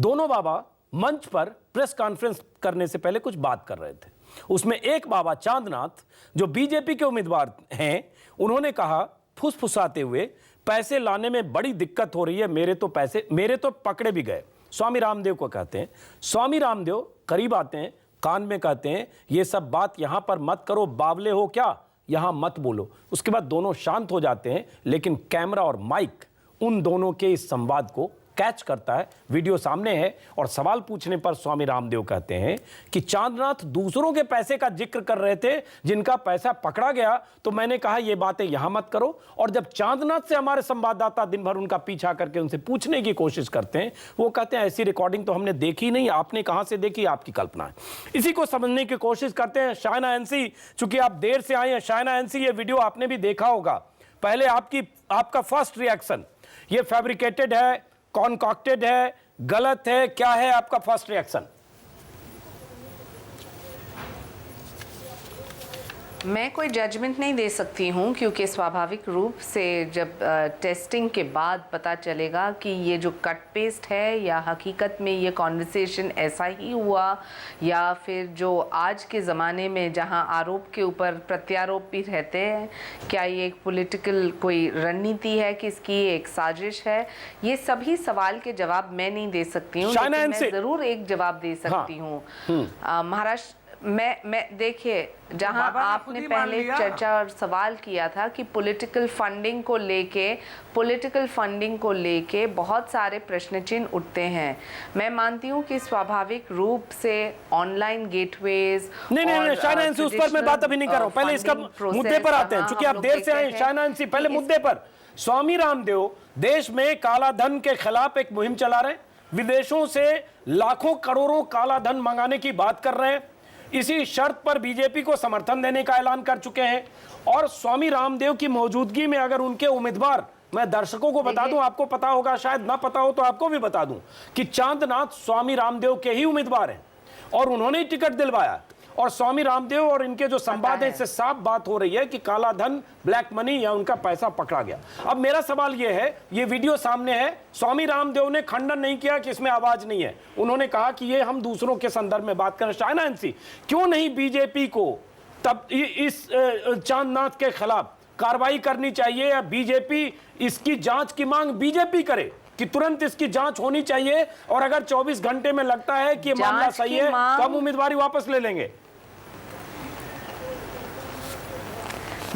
दोनों बाबा मंच पर प्रेस कॉन्फ्रेंस करने से पहले कुछ बात कर रहे थे। उसमें एक बाबा चांदनाथ जो बीजेपी के उम्मीदवार हैं, उन्होंने कहा फुसफुसाते हुए, पैसे लाने में बड़ी दिक्कत हो रही है, मेरे तो पकड़े भी गए। स्वामी रामदेव को कहते हैं। स्वामी रामदेव करीब आते हैं, कान में कहते हैं, ये सब बात यहां पर मत करो, बावले हो क्या, यहां मत बोलो। उसके बाद दोनों शांत हो जाते हैं, लेकिन कैमरा और माइक उन दोनों के इस संवाद को कैच करता है। वीडियो सामने है और सवाल पूछने पर स्वामी रामदेव कहते हैं कि चांदनाथ दूसरों के पैसे का जिक्र कर रहे थे जिनका पैसा पकड़ा गया, तो मैंने कहा ये बातें यहां मत करो। और जब चांदनाथ से हमारे संवाददाता दिन भर उनका पीछा करके उनसे पूछने की कोशिश करते हैं, वो कहते हैं ऐसी रिकॉर्डिंग तो हमने देखी नहीं, आपने कहां से देखी, आपकी कल्पना है। इसी को समझने की कोशिश करते हैं। शाइना एनसी, चूंकि आप देर से आए हैं, शाइना एनसी ये वीडियो आपने भी देखा होगा, पहले आपका फर्स्ट रिएक्शन, ये फैब्रिकेटेड है, कॉन्कॉक्टेड है, गलत है, क्या है आपका फर्स्ट रिएक्शन? मैं कोई जजमेंट नहीं दे सकती हूँ, क्योंकि स्वाभाविक रूप से जब टेस्टिंग के बाद पता चलेगा कि ये जो कट पेस्ट है या हकीकत में ये कॉन्वर्सेशन ऐसा ही हुआ, या फिर जो आज के ज़माने में जहाँ आरोप के ऊपर प्रत्यारोप भी रहते हैं, क्या ये एक पॉलिटिकल कोई रणनीति है कि इसकी एक साजिश है, ये सभी सवाल के जवाब मैं नहीं दे सकती हूँ। लेकिन मैं ज़रूर एक जवाब दे सकती हूँ। महाराष्ट्र मैं देखिए, जहां आपने पहले चर्चा और सवाल किया था कि पॉलिटिकल फंडिंग को लेके बहुत सारे प्रश्न चिन्ह उठते हैं। मैं मानती हूं कि स्वाभाविक रूप से ऑनलाइन गेटवेज नहीं शाइना एनसी, उस पर मैं बात अभी नहीं कर रहा हूं, पहले इसका मुद्दे पर आते हैं, क्योंकि आप देर से आए। शाइना एनसी, पहले मुद्दे पर। स्वामी रामदेव देश में काला धन के खिलाफ एक मुहिम चला रहे हैं, विदेशों से लाखों करोड़ों काला धन मंगाने की बात कर रहे हैं, इसी शर्त पर बीजेपी को समर्थन देने का ऐलान कर चुके हैं। और स्वामी रामदेव की मौजूदगी में अगर उनके उम्मीदवार, मैं दर्शकों को बता दूं, आपको पता होगा, शायद ना पता हो तो आपको भी बता दूं कि चांदनाथ स्वामी रामदेव के ही उम्मीदवार हैं और उन्होंने ही टिकट दिलवाया। और स्वामी रामदेव और इनके जो संवाद है, इससे साफ बात हो रही है कि काला धन, ब्लैक मनी या उनका पैसा पकड़ा गया। अब मेरा सवाल यह है, ये वीडियो सामने है, स्वामी रामदेव ने खंडन नहीं किया कि इसमें आवाज नहीं है, उन्होंने कहा कि ये हम दूसरों के संदर्भ में बात करें। शाइना एनसी, क्यों नहीं बीजेपी को तब इस चांदनाथ के खिलाफ कार्रवाई करनी चाहिए, या बीजेपी इसकी जांच की मांग बीजेपी करे कि तुरंत इसकी जांच होनी चाहिए, और अगर 24 घंटे में लगता है कि मामला सही है तो हम उम्मीदवारी वापस ले लेंगे?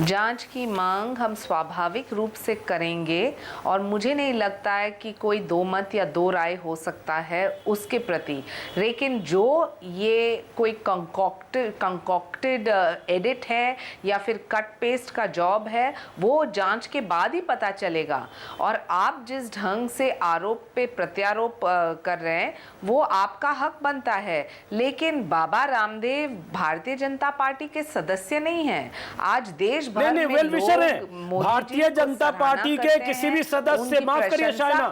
जांच की मांग हम स्वाभाविक रूप से करेंगे और मुझे नहीं लगता है कि कोई दो मत या दो राय हो सकता है उसके प्रति। लेकिन जो ये कोई कंकॉक्टेड एडिट है या फिर कट पेस्ट का जॉब है, वो जांच के बाद ही पता चलेगा। और आप जिस ढंग से आरोप पे प्रत्यारोप कर रहे हैं वो आपका हक बनता है, लेकिन बाबा रामदेव भारतीय जनता पार्टी के सदस्य नहीं हैं। आज देश भर में वेल विशर है भारतीय जनता पार्टी के किसी भी सदस्य, माफ करिए शायना,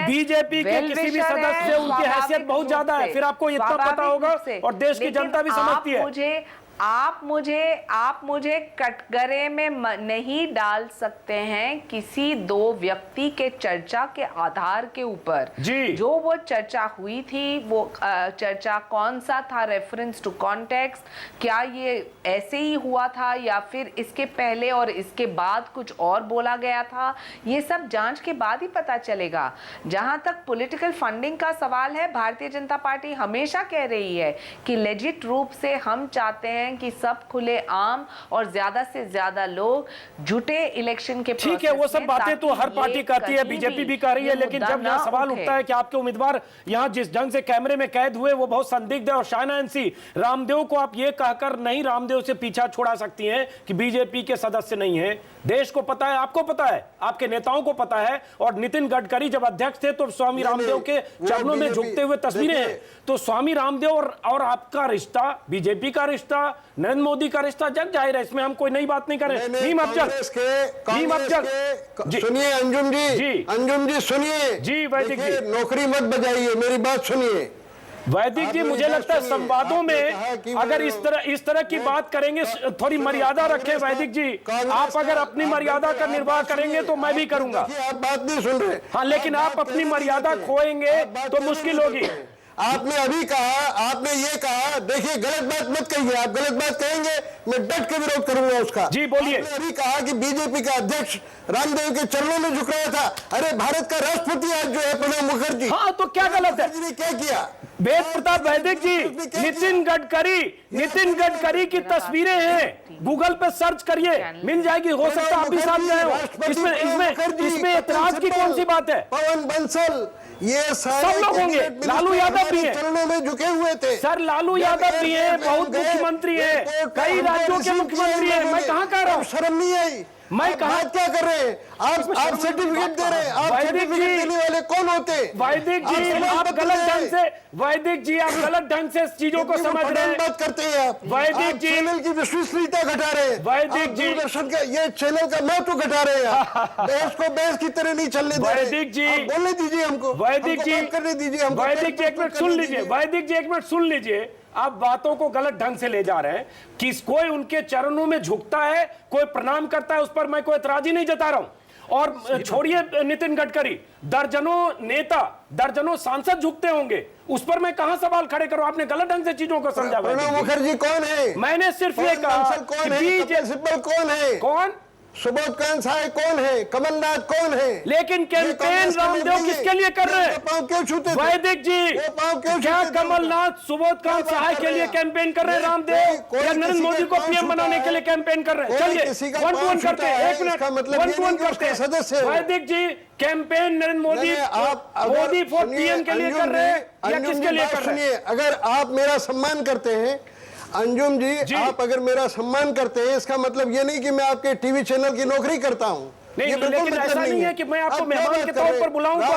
बीजेपी के किसी भी सदस्य, उनकी हैसियत बहुत ज्यादा है, फिर आपको इतना पता होगा और देश की जनता भी समझती है। आप मुझे कटघरे में नहीं डाल सकते हैं किसी दो व्यक्ति के चर्चा के आधार के ऊपर। जो वो चर्चा हुई थी, वो चर्चा कौन सा था, रेफरेंस टू कॉन्टेक्स्ट, क्या ये ऐसे ही हुआ था या फिर इसके पहले और इसके बाद कुछ और बोला गया था, ये सब जांच के बाद ही पता चलेगा। जहां तक पॉलिटिकल फंडिंग का सवाल है, भारतीय जनता पार्टी हमेशा कह रही है कि लेजिट रूप से हम चाहते हैं कि सब खुले आम और ज्यादा से ज्यादा लोग जुटे इलेक्शन के। ठीक है, वो सब बातें तो हर पार्टी कहती है, बीजेपी भी कह रही है, लेकिन जब यहाँ सवाल उठता है कि आपके उम्मीदवार यहाँ जिस ढंग से कैमरे में कैद हुए वो बहुत संदिग्ध है, और शायना एनसी रामदेव को आप ये कहकर नहीं रामदेव से पीछा छुड़ा सकती हैं कि बीजेपी के सदस्य नहीं है। देश को पता है, आपको पता है, आपके नेताओं को पता है, और नितिन गडकरी जब अध्यक्ष थे तो स्वामी रामदेव के चरणों में झुकते हुए तस्वीरें हैं। तो स्वामी रामदेव और आपका रिश्ता, बीजेपी का रिश्ता, नरेंद्र मोदी का रिश्ता जग जाहिर है, इसमें हम कोई नई बात नहीं करें। सुनिए अंजुम जी सुनिए जी, वैदिक जी नौकरी मत बजाइए, मेरी बात सुनिए वैदिक जी। मुझे लगता है संवादों में अगर इस तरह की बात करेंगे, थोड़ी मर्यादा रखें वैदिक जी। आप अगर अपनी मर्यादा का निर्वाह करेंगे तो मैं भी करूंगा। आप बात नहीं सुन रहे। हाँ, लेकिन आप अपनी मर्यादा खोएंगे तो मुश्किल होगी। आपने अभी कहा, आपने ये कहा, देखिए गलत बात मत कहिए, आप गलत बात कहेंगे मैं डट के विरोध करूंगा उसका। जी बोलिए। आपने अभी कहा कि बीजेपी का अध्यक्ष रामदेव के चरणों में झुक रहा था। अरे भारत का राष्ट्रपति आज जो है प्रणब मुखर्जी, हाँ तो क्या गलत है? ने क्या किया? वेद प्रताप वैदिक जी, नितिन गडकरी की तस्वीरें हैं, गूगल पे सर्च करिए, मिल जाएगी। हो सकता है आप भी साथ गए हो। इसमें एतराज की कौन सी बात है? पवन बंसल, ये सब लोग होंगे, लालू यादव भी हैं, चरणों में झुके हुए थे। सर लालू यादव भी हैं, बहुत मुख्यमंत्री हैं, कई राज्यों के मुख्यमंत्री हैं। मैं कहाँ कह रहा हूँ? शर्म नहीं आई? मैं कहा क्या कर रहे हैं आप सर्टिफिकेट दे रहे हैं? आप सर्टिफिकेट देने वाले कौन होते? वैदिक जी आप गलत ढंग से, वैदिक जी आप गलत ढंग से चीजों को समझ रहे हैं। बात करते हैं आप। वैदिक जी चैनल की विश्वसनीयता घटा रहे हैं। वैदिक जी दूरदर्शन का ये चैनल का महत्व घटा रहे हैं। देश को बेस की तरह नहीं चलने दे रहे। वैदिक जी बोलने दीजिए हमको, वैदिक जी करने दीजिए हमको। वैदिक जी एक मिनट सुन लीजिए, वैदिक जी एक मिनट सुन लीजिए। आप बातों को गलत ढंग से ले जा रहे हैं। किस कोई उनके चरणों में झुकता है, कोई प्रणाम करता है, उस पर मैं कोई एतराजी नहीं जता रहा हूं। और छोड़िए नितिन गडकरी, दर्जनों नेता, दर्जनों सांसद झुकते होंगे, उस पर मैं कहां सवाल खड़े करूं? आपने गलत ढंग से चीजों को समझा। प्रणब मुखर्जी कौन है? मैंने सिर्फ ये कहा बीजेपी कौन है? कौन? सुबोध कांत साय कौन है? कमलनाथ कौन है? लेकिन कैंपेन रामदेव किसके लिए कर रहे हैं? पांव क्यों छूते? वैदिक जी क्या कमलनाथ सुबोध कांत सहाय के लिए कैंपेन कर रहे हैं रामदेव, या नरेंद्र मोदी को पीएम बनाने के लिए कैंपेन कर रहे हैं? चलिए 1-1 करते हैं, एक मिनट 1-1 करते हैं। Vaidik ji campaign Narendra Modi for PM के लिए कर रहे हैं या किसके लिए कर रहे हैं? अगर आप मेरा सम्मान करते हैं अंजुम जी, आप अगर मेरा सम्मान करते हैं, इसका मतलब ये नहीं कि मैं आपके टीवी चैनल की नौकरी करता हूं। नहीं, लेकिन ऐसा नहीं है कि मैं आपको मेहमान के तौर पर बुलाऊं तो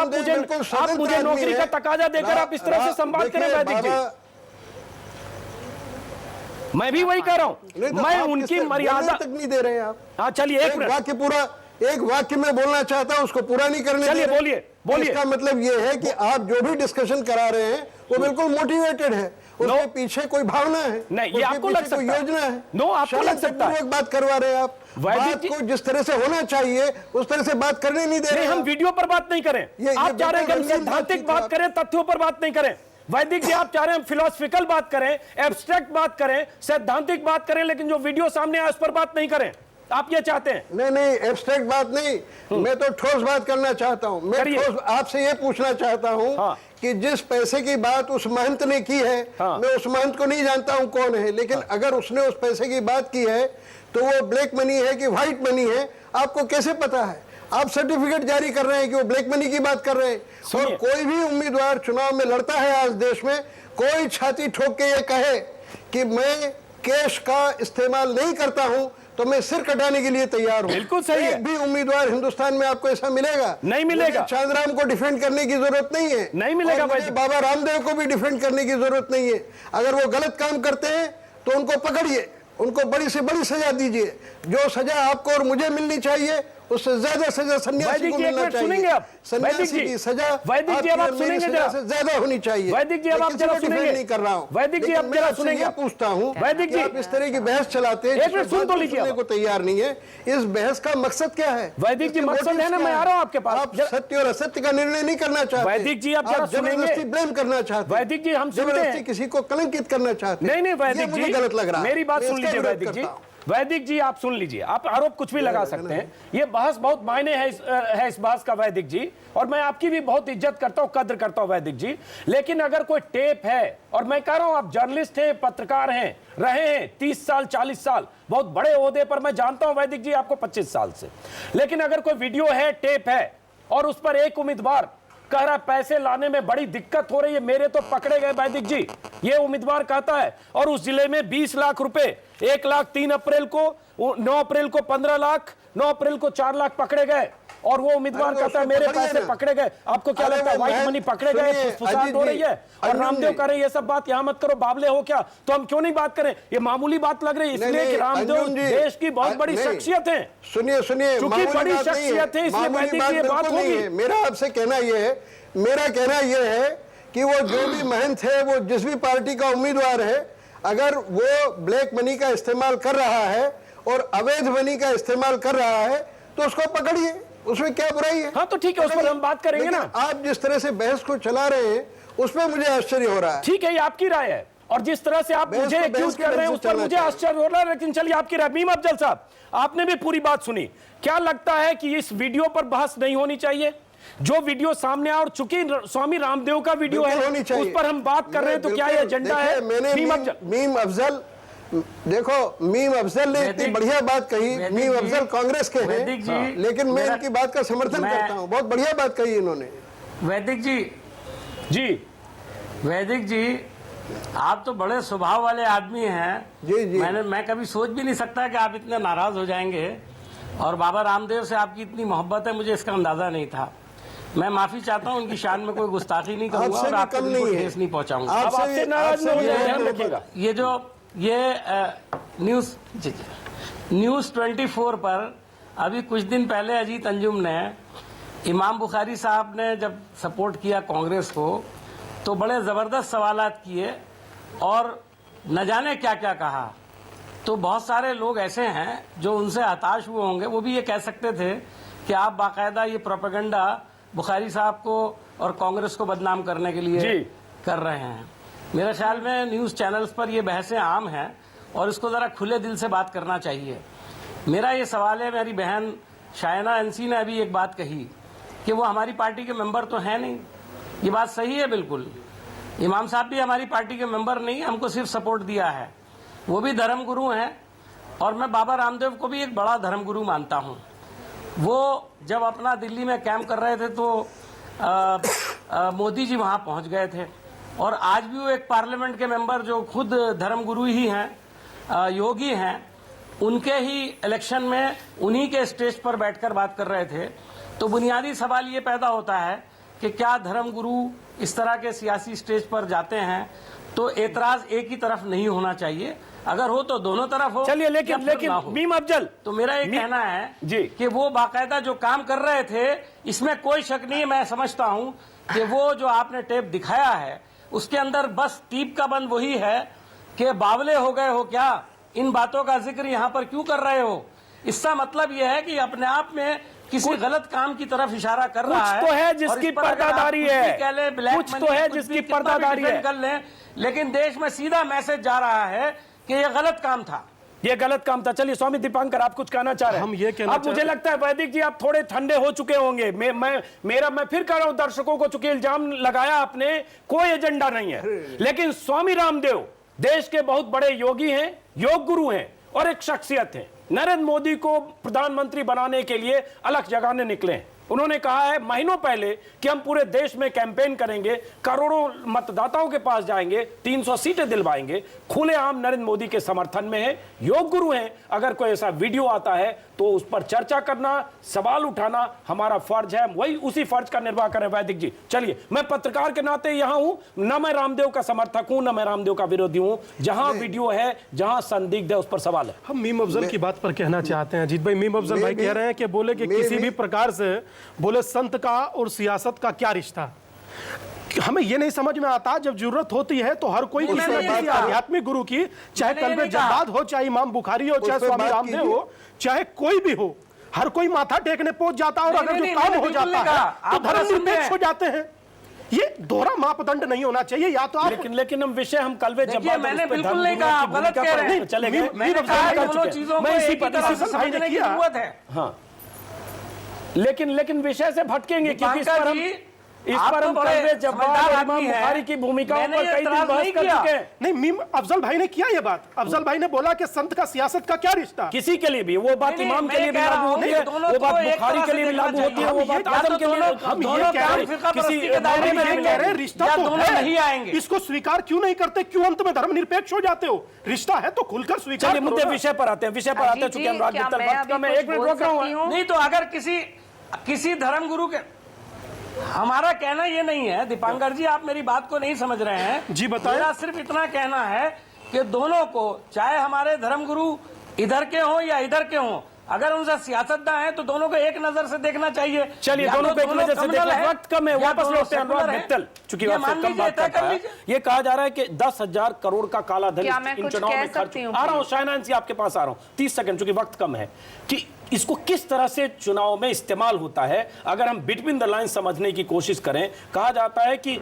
आप मुझे नौकरी का तकाजा देकर आप इस तरह से संवाद करें। वैदिक जी मैं भी वही कह रहा हूं, मैं उनकी मर्यादा तक नहीं दे रहे हैं आप। हाँ चलिए एक वाक्य में बोलना चाहता हूं, उसको पूरा नहीं करने। चलिए बोलिए। इसका मतलब ये है कि आप जो भी डिस्कशन करा रहे हैं वो बिल्कुल मोटिवेटेड है, उसके पीछे कोई भावना है, नहीं ये आपको लग सकता है, योजना है। नो आपको लग सकता है। बात करवा रहे हैं आप, बात को जिस तरह से होना चाहिए उस तरह से बात करने नहीं दे रहे। हम वीडियो पर बात नहीं करें, आप चाह रहे हैं कि हम सैद्धांतिक बात करें, तथ्यों पर बात नहीं करें। वैदिक जी आप चाह रहे हैं हम फिलोसफिकल बात करें, एब्स्ट्रैक्ट बात करें, सैद्धांतिक बात करें, लेकिन जो वीडियो सामने आया उस पर बात नहीं करें। आप ये चाहते हैं? नहीं नहीं, एब्स्ट्रैक्ट बात नहीं, मैं तो ठोस बात करना चाहता हूँ। मैं ठोस आपसे ये पूछना चाहता हूँ कि जिस पैसे की बात उस महंत ने की है, मैं उस महंत को नहीं जानता हूँ कौन है, लेकिन अगर उसने उस पैसे की बात की है तो वो ब्लैक मनी है कि व्हाइट मनी है, आपको कैसे पता है? आप सर्टिफिकेट जारी कर रहे हैं कि वो ब्लैक मनी की बात कर रहे हैं। और कोई भी उम्मीदवार चुनाव में लड़ता है आज देश में, कोई छाती ठोक के ये कहे कि मैं कैश का इस्तेमाल नहीं करता हूं तो मैं सिर कटाने के लिए तैयार हूं। बिल्कुल सही है। एक भी उम्मीदवार हिंदुस्तान में आपको ऐसा मिलेगा? नहीं मिलेगा। चांदराम को डिफेंड करने की जरूरत नहीं है, नहीं मिलेगा। बाबा रामदेव को भी डिफेंड करने की जरूरत नहीं है। अगर वो गलत काम करते हैं तो उनको पकड़िए, उनको बड़ी से बड़ी सजा दीजिए। जो सजा आपको और मुझे मिलनी चाहिए उससे ज्यादा सजा सन्यासी को मिलना चाहिए। सन्यासी की सजा वैदिक जी अब आप सुनेंगे जरा, ज्यादा होनी चाहिए। वैदिक जी अब आप जरा सुनेंगे, नहीं कर रहा हूँ वैदिक जी अब जरा सुनेंगे। पूछता हूँ वैदिक जी, आप इस तरह की बहस चलाते हैं, एक मिनट सुन तो लीजिए, को तैयार नहीं है। इस बहस का मकसद क्या है? वैदिक जी मकसद है ना, मैं आ रहा हूँ आपके पास। आप सत्य और असत्य का निर्णय नहीं करना चाहते। वैदिक जी आप जरा जबरदस्ती ब्लेम करना चाहते। वैदिक जी हम सुनते हैं, किसी को कलंकित करना चाहते। नहीं नहीं वैदिक जी गलत लग रहा है, मेरी बात सुन लीजिए वैदिक जी। वैदिक जी आप सुन लीजिए, आप आरोप कुछ भी लगा सकते हैं, ये बहस बहुत मायने है इस बहस का वैदिक जी, और मैं आपकी भी बहुत इज्जत करता हूं, कद्र करता हूं वैदिक जी। लेकिन अगर कोई टेप है, और मैं कह रहा हूं आप जर्नलिस्ट हैं, पत्रकार हैं, रहे हैं 30 साल 40 साल, बहुत बड़े ओहदे पर मैं जानता हूं वैदिक जी आपको 25 साल से, लेकिन अगर कोई वीडियो है, टेप है, और उस पर एक उम्मीदवार कह रहा है पैसे लाने में बड़ी दिक्कत हो रही है, मेरे तो पकड़े गए वैदिक जी, ये उम्मीदवार कहता है, और उस जिले में 20 लाख रुपए, 1 लाख 3 अप्रैल को, 9 अप्रैल को 15 लाख, 9 अप्रैल को 4 लाख पकड़े गए, और वो उम्मीदवार कहता है मेरे पैसे पकड़े गए। आपको क्या लगता है व्हाइट मनी पकड़े गए, फुसफुसाहट हो रही है? और रामदेव कह रहे ये सब बात यहां मत करो, बावले हो क्या? तो हम क्यों नहीं बात करें? ये मामूली बात लग रही है इसलिए कि रामदेव देश की बहुत बड़ी शख्सियत है। सुनिए सुनिए, क्योंकि बड़ी शख्सियत है इसलिए वैदिक जी ये बात होगी। मेरा आपसे कहना यह है कि वो जो भी महंत है, वो जिस भी पार्टी का उम्मीदवार है, अगर वो ब्लैक मनी का इस्तेमाल कर रहा है और अवैध मनी का इस्तेमाल कर रहा है तो उसको पकड़िए, उसमें क्या बुराई है? हाँ तो ठीक है, उस पर हम बात करेंगे ना। आप जिस तरह से बहस को चला रहे हैं उसमें मुझे आश्चर्य हो रहा है। ठीक है, ये आपकी राय है, और जिस तरह से आप मुझे एक्यूज कर रहे हैं उस पर मुझे आश्चर्य हो रहा है, लेकिन चलिए आपकी राय। मीम अफजल साहब, आपने भी पूरी बात सुनी, क्या लगता है कि इस वीडियो पर बहस नहीं होनी चाहिए? जो वीडियो सामने आया, और चूंकि स्वामी रामदेव का वीडियो है उस पर हम बात कर रहे हैं, तो क्या ये एजेंडा है? मीम अफजल, देखो मीम अफजल ने इतनी बढ़िया बात कही, मीम अफजल कांग्रेस के हैं, लेकिन मैं इनकी बात का समर्थन करता हूं, बहुत बढ़िया बात कही इन्होंने। वैदिक जी, वैदिक जी, आप तो बड़े स्वभाव वाले आदमी हैं। जी। मैं कभी सोच भी नहीं सकता कि आप इतने नाराज हो जाएंगे, और बाबा रामदेव से आपकी इतनी मोहब्बत है, मुझे इसका अंदाजा नहीं था। मैं माफी चाहता हूँ, उनकी शान में कोई गुस्ताखी नहीं करूंगा और आपको बिल्कुल ठेस नहीं पहुंचाऊंगा। आपसे नाराज नहीं हो जाए, ध्यान रखिएगा। ये न्यूज़ 24 पर अभी कुछ दिन पहले अजीत अंजुम ने, इमाम बुखारी साहब ने जब सपोर्ट किया कांग्रेस को, तो बड़े जबरदस्त सवालात किए और न जाने क्या क्या कहा। तो बहुत सारे लोग ऐसे हैं जो उनसे हताश हुए होंगे, वो भी ये कह सकते थे कि आप बाकायदा ये प्रोपेगेंडा बुखारी साहब को और कांग्रेस को बदनाम करने के लिए कर रहे हैं। मेरे ख्याल में न्यूज़ चैनल्स पर ये बहसें आम हैं और इसको ज़रा खुले दिल से बात करना चाहिए। मेरा ये सवाल है, मेरी बहन शायना अंसी ने अभी एक बात कही कि वो हमारी पार्टी के मेंबर तो हैं नहीं, ये बात सही है बिल्कुल। इमाम साहब भी हमारी पार्टी के मेंबर नहीं, हमको सिर्फ सपोर्ट दिया है, वो भी धर्मगुरु हैं, और मैं बाबा रामदेव को भी एक बड़ा धर्मगुरु मानता हूँ। वो जब अपना दिल्ली में कैंप कर रहे थे तो मोदी जी वहाँ पहुँच गए थे, और आज भी वो एक पार्लियामेंट के मेंबर जो खुद धर्मगुरु ही हैं, योगी हैं, उनके ही इलेक्शन में उन्हीं के स्टेज पर बैठकर बात कर रहे थे। तो बुनियादी सवाल ये पैदा होता है कि क्या धर्मगुरु इस तरह के सियासी स्टेज पर जाते हैं तो एतराज एक ही तरफ नहीं होना चाहिए, अगर हो तो दोनों तरफ हो। चलिए, लेकिन मीम अफजल, तो मेरा ये कहना है कि वो बाकायदा जो काम कर रहे थे, इसमें कोई शक नहीं है। मैं समझता हूं कि वो जो आपने टेप दिखाया है उसके अंदर बस टीप का बंद वही है कि बावले हो गए हो क्या, इन बातों का जिक्र यहाँ पर क्यों कर रहे हो। इसका मतलब यह है कि अपने आप में किसी गलत काम की तरफ इशारा कर रहा है। कुछ तो है जिसकी पर्दादारी है, कुछ तो है जिसकी पर्दादारी है, कर लें, लेकिन देश में सीधा मैसेज जा रहा है कि यह गलत काम था। ये गलत काम था। चलिए स्वामी दीपांकर, आप कुछ कहना चाह रहे हैं? हम ये कहना अब मुझे लगता है वैदिक जी आप थोड़े ठंडे हो चुके होंगे। मैं फिर कह रहा हूं दर्शकों को, चूंकि इल्जाम लगाया आपने, कोई एजेंडा नहीं है, लेकिन स्वामी रामदेव देश के बहुत बड़े योगी हैं, योग गुरु हैं और एक शख्सियत हैं। नरेंद्र मोदी को प्रधानमंत्री बनाने के लिए अलग जगाने निकले हैं। उन्होंने कहा है महीनों पहले कि हम पूरे देश में कैंपेन करेंगे, करोड़ों मतदाताओं के पास जाएंगे, 300 सीटें दिलवाएंगे। खुलेआम नरेंद्र मोदी के समर्थन में है, योग गुरु हैं। अगर कोई ऐसा वीडियो आता है तो उस पर चर्चा करना, सवाल उठाना हमारा फर्ज है, वही उसी फर्ज का निर्वाह करें। वैदिक जी चलिए, मैं पत्रकार के नाते यहां हूं, न मैं रामदेव का समर्थक हूं न मैं रामदेव का विरोधी हूं। जहां वीडियो है, जहां संदिग्ध है, उस पर सवाल है। हम मीम अफजल की बात पर कहना चाहते हैं अजीत भाई। मीम अफजल भाई कह रहे हैं कि बोले कि किसी भी प्रकार से बोले संत का और सियासत का क्या रिश्ता। हमें ये नहीं समझ में आता, जब जरूरत होती है तो हर कोई किसी आध्यात्मिक गुरु की, चाहे कल्बे जद्दाद हो, चाहे इमाम बुखारी हो, चाहे स्वामी रामदेव हो, चाहे कोई भी हो, हर कोई माथा टेकने पहुंच जाता है और अगर जो काम हो जाता है तो धर्मनिरपेक्ष हो जाते हैं। ये दोहरा मापदंड नहीं होना चाहिए। या तो आप लेकिन हम विषय हम कल्बे जद्दाद, मैंने बिल्कुल नहीं कहा, आप गलत कह रहे हैं। चलेंगे, मैंने कहा दोनों चीजों को एक ही तरह से समझने की जरूरत है। हाँ, लेकिन विषय से भटकेंगे क्योंकि इस पर हम कल्बे जद्दाद और इमाम बुखारी की भूमिकाओं पर कई दिन बहस कर चुके हैं। नहीं, मीम अफजल भाई ने किया ये बात। अफजल भाई ने बोला कि संत का सियासत का क्या रिश्ता। किसी के लिए भी वो बात इमाम के लिए भी लागू होती है, वो बात बुखारी के लिए भी लागू होती है, वो बात आजम के लिए। हम ये कह रहे हैं रिश्ता तो नहीं आएंगे, इसको स्वीकार क्यों नहीं करते? क्यों अंत में धर्मनिरपेक्ष हो जाते हो? रिश्ता है तो खुलकर स्वीकार करो। मुद्दे विषय पर आते हैं, विषय पर आते हैं। चूंकि हम राजनीति में 1 मिनट रोक रहा हूं। नहीं तो अगर किसी धर्मगुरु के, हमारा कहना ये नहीं है दीपांकर जी, आप मेरी बात को नहीं समझ रहे हैं जी, बताएं। मेरा सिर्फ इतना कहना है कि दोनों को, चाहे हमारे धर्मगुरु इधर के हों या इधर के हों, अगर उनसे सियासतदान है तो दोनों को एक नजर से देखना चाहिए। चलिए, दोनों को एक नजर से देखना। वक्त कम है, वापस लौटते हैं अनुराग मित्तल, चूंकि वक्त कम बात करता है। ये कहा जा रहा है कि 10,000 करोड़ का काला धन इन चुनाव में खर्च। आ रहा हूं शाहनान जी, आपके पास आ रहा हूं 30 सेकंड, चूंकि वक्त कम है, कि इसको किस तरह से चुनाव में इस्तेमाल होता है। अगर हम बिटवीन द लाइन समझने की कोशिश करें, कहा जाता है कि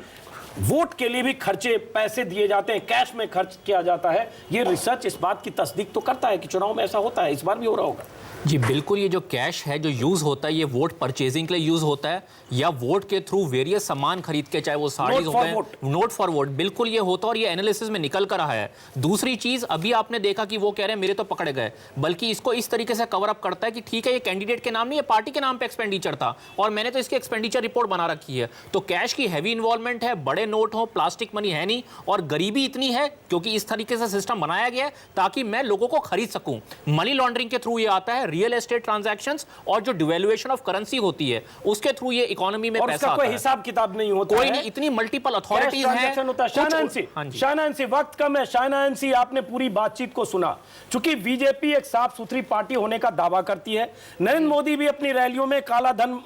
वोट के लिए भी खर्चे, पैसे दिए जाते हैं, कैश में खर्च किया जाता है। ये रिसर्च इस बात की तस्दीक तो करता है कि चुनाव में ऐसा होता है, इस बार भी हो रहा होगा। जी बिल्कुल, ये जो कैश है जो यूज होता है, ये वोट परचेजिंग के लिए यूज होता है या वोट के थ्रू वेरियस सामान खरीद के, चाहे वो साड़ीज हो गए, नोट फॉर वोट, बिल्कुल ये होता है और ये एनालिसिस में निकल कर रहा है। दूसरी चीज, अभी आपने देखा कि वो कह रहे हैं मेरे तो पकड़े गए, बल्कि इसको इस तरीके से कवर अप करता है कि ठीक है ये कैंडिडेट के नाम नहीं, ये पार्टी के नाम पे एक्सपेंडिचर था और मैंने तो इसकी एक्सपेंडिचर रिपोर्ट बना रखी है। तो कैश की हैवी इन्वॉल्वमेंट है, बड़े नोट हो, प्लास्टिक मनी है नहीं, और गरीबी इतनी है क्योंकि इस तरीके से सिस्टम बनाया गया है ताकि मैं लोगों को खरीद सकूं। मनी लॉन्ड्रिंग के थ्रू ये आता है, रियल एस्टेट ट्रांजैक्शंस और जो डिवैल्यूएशन ऑफ करेंसी होती है उसके थ्रू ये इकोनॉमी में पैसा आता है। कोई हिसाब किताब नहीं होता, कोई नहीं, इतनी मल्टीपल अथॉरिटीज हैं। शाहनान सी, वक्त कम है। शाहनान सी, आपने पूरी बातचीत को सुना। चूंकि बीजेपी एक साफ सुथरी पार्टी होने का दावा करती है, नरेंद्र मोदी भी अपनी रैलियों में काला धन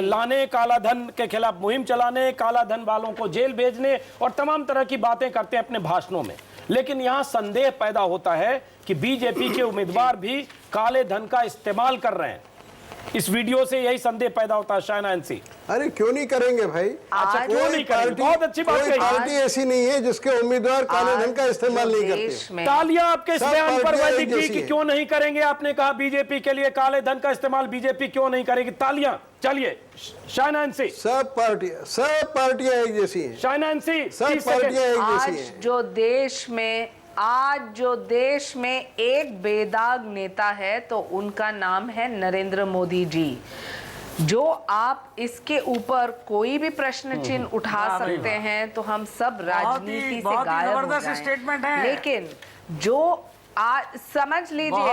लाने, काला धन के खिलाफ मुहिम चलाने, काला धन वालों को जेल भेजने और तमाम तरह की बातें करते हैं अपने भाषणों में। लेकिन यहां संदेह पैदा होता है कि बीजेपी के उम्मीदवार भी काले धन का इस्तेमाल कर रहे हैं। इस वीडियो से यही संदेह पैदा होता है। शाहनान सी, अरे क्यों नहीं करेंगे भाई? अच्छा, क्यों नहीं करेंगे? बहुत अच्छी बात कही। पार्टी ऐसी नहीं है जिसके उम्मीदवार काले धन का इस्तेमाल नहीं करते। तालियां आपके इस बयान पर वैदिक जी की क्यों नहीं करेंगे? आपने कहा बीजेपी के लिए काले धन का इस्तेमाल बीजेपी क्यों नहीं करेगी? तालियां। चलिए शाहनान सी, सब पार्टियां एक जैसी हैं। शाहनान सी, सब पार्टियां एक जैसी हैं। आज जो देश में एक बेदाग नेता है तो उनका नाम है नरेंद्र मोदी जी। जो आप इसके ऊपर कोई भी प्रश्न चिन्ह उठा सकते हैं तो हम सब राजनीति से गायब हो जाएं। लेकिन जो समझ लीजिए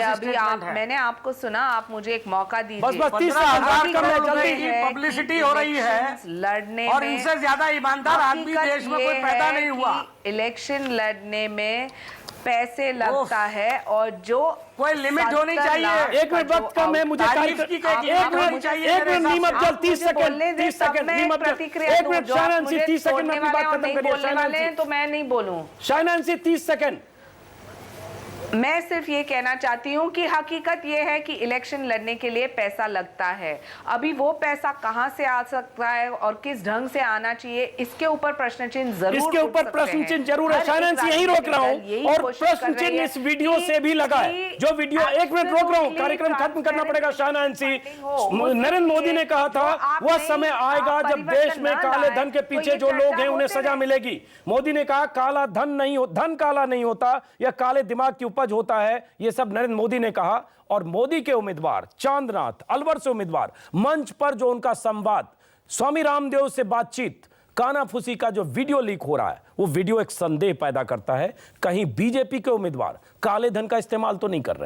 अभी आप, मैंने आपको सुना, आप मुझे एक मौका दीजिए। बस 30,000 पब्लिसिटी हो रही है लड़ने और इनसे ज्यादा ईमानदार आदमी देश में कोई पैदा नहीं हुआ। इलेक्शन लड़ने में पैसे लगता है और जो कोई लिमिट होनी चाहिए। एक मिनट, वक्त कम है, मुझे एक मिनट नीम अफजल 30 सेकंड नीम अफजल, एक मिनट शाहनान सी 30 सेकंड में अपनी बात खत्म करिए। तो मैं नहीं बोलूं। शाहनान सी 30 सेकंड। मैं सिर्फ ये कहना चाहती हूँ कि हकीकत ये है कि इलेक्शन लड़ने के लिए पैसा लगता है। अभी वो पैसा कहाँ से आ सकता है और किस ढंग से आना चाहिए, इसके ऊपर प्रश्न चिन्ह जरूर इसके ऊपर प्रश्न चिन्ह जरूर है। शाहनवाज यही रोक रहा हूँ और प्रश्न चिन्ह इस वीडियो से भी लगा है। जो वीडियो, एक मिनट रोक रहा हूँ, कार्यक्रम खत्म करना पड़ेगा। शाहनवाज, नरेंद्र मोदी ने कहा था वह समय आएगा जब देश में काले धन के पीछे जो लोग हैं उन्हें सजा मिलेगी। मोदी ने कहा काला धन नहीं, धन काला नहीं होता, यह काले दिमाग की उपज होता है। यह सब नरेंद्र मोदी ने कहा। और मोदी के उम्मीदवार चांदनाथ, अलवर से उम्मीदवार, मंच पर जो उनका संवाद, स्वामी रामदेव से बातचीत, कानाफूसी का जो वीडियो लीक हो रहा है, वो वीडियो एक संदेह पैदा करता है, कहीं बीजेपी के उम्मीदवार काले धन का इस्तेमाल तो नहीं कर रहे।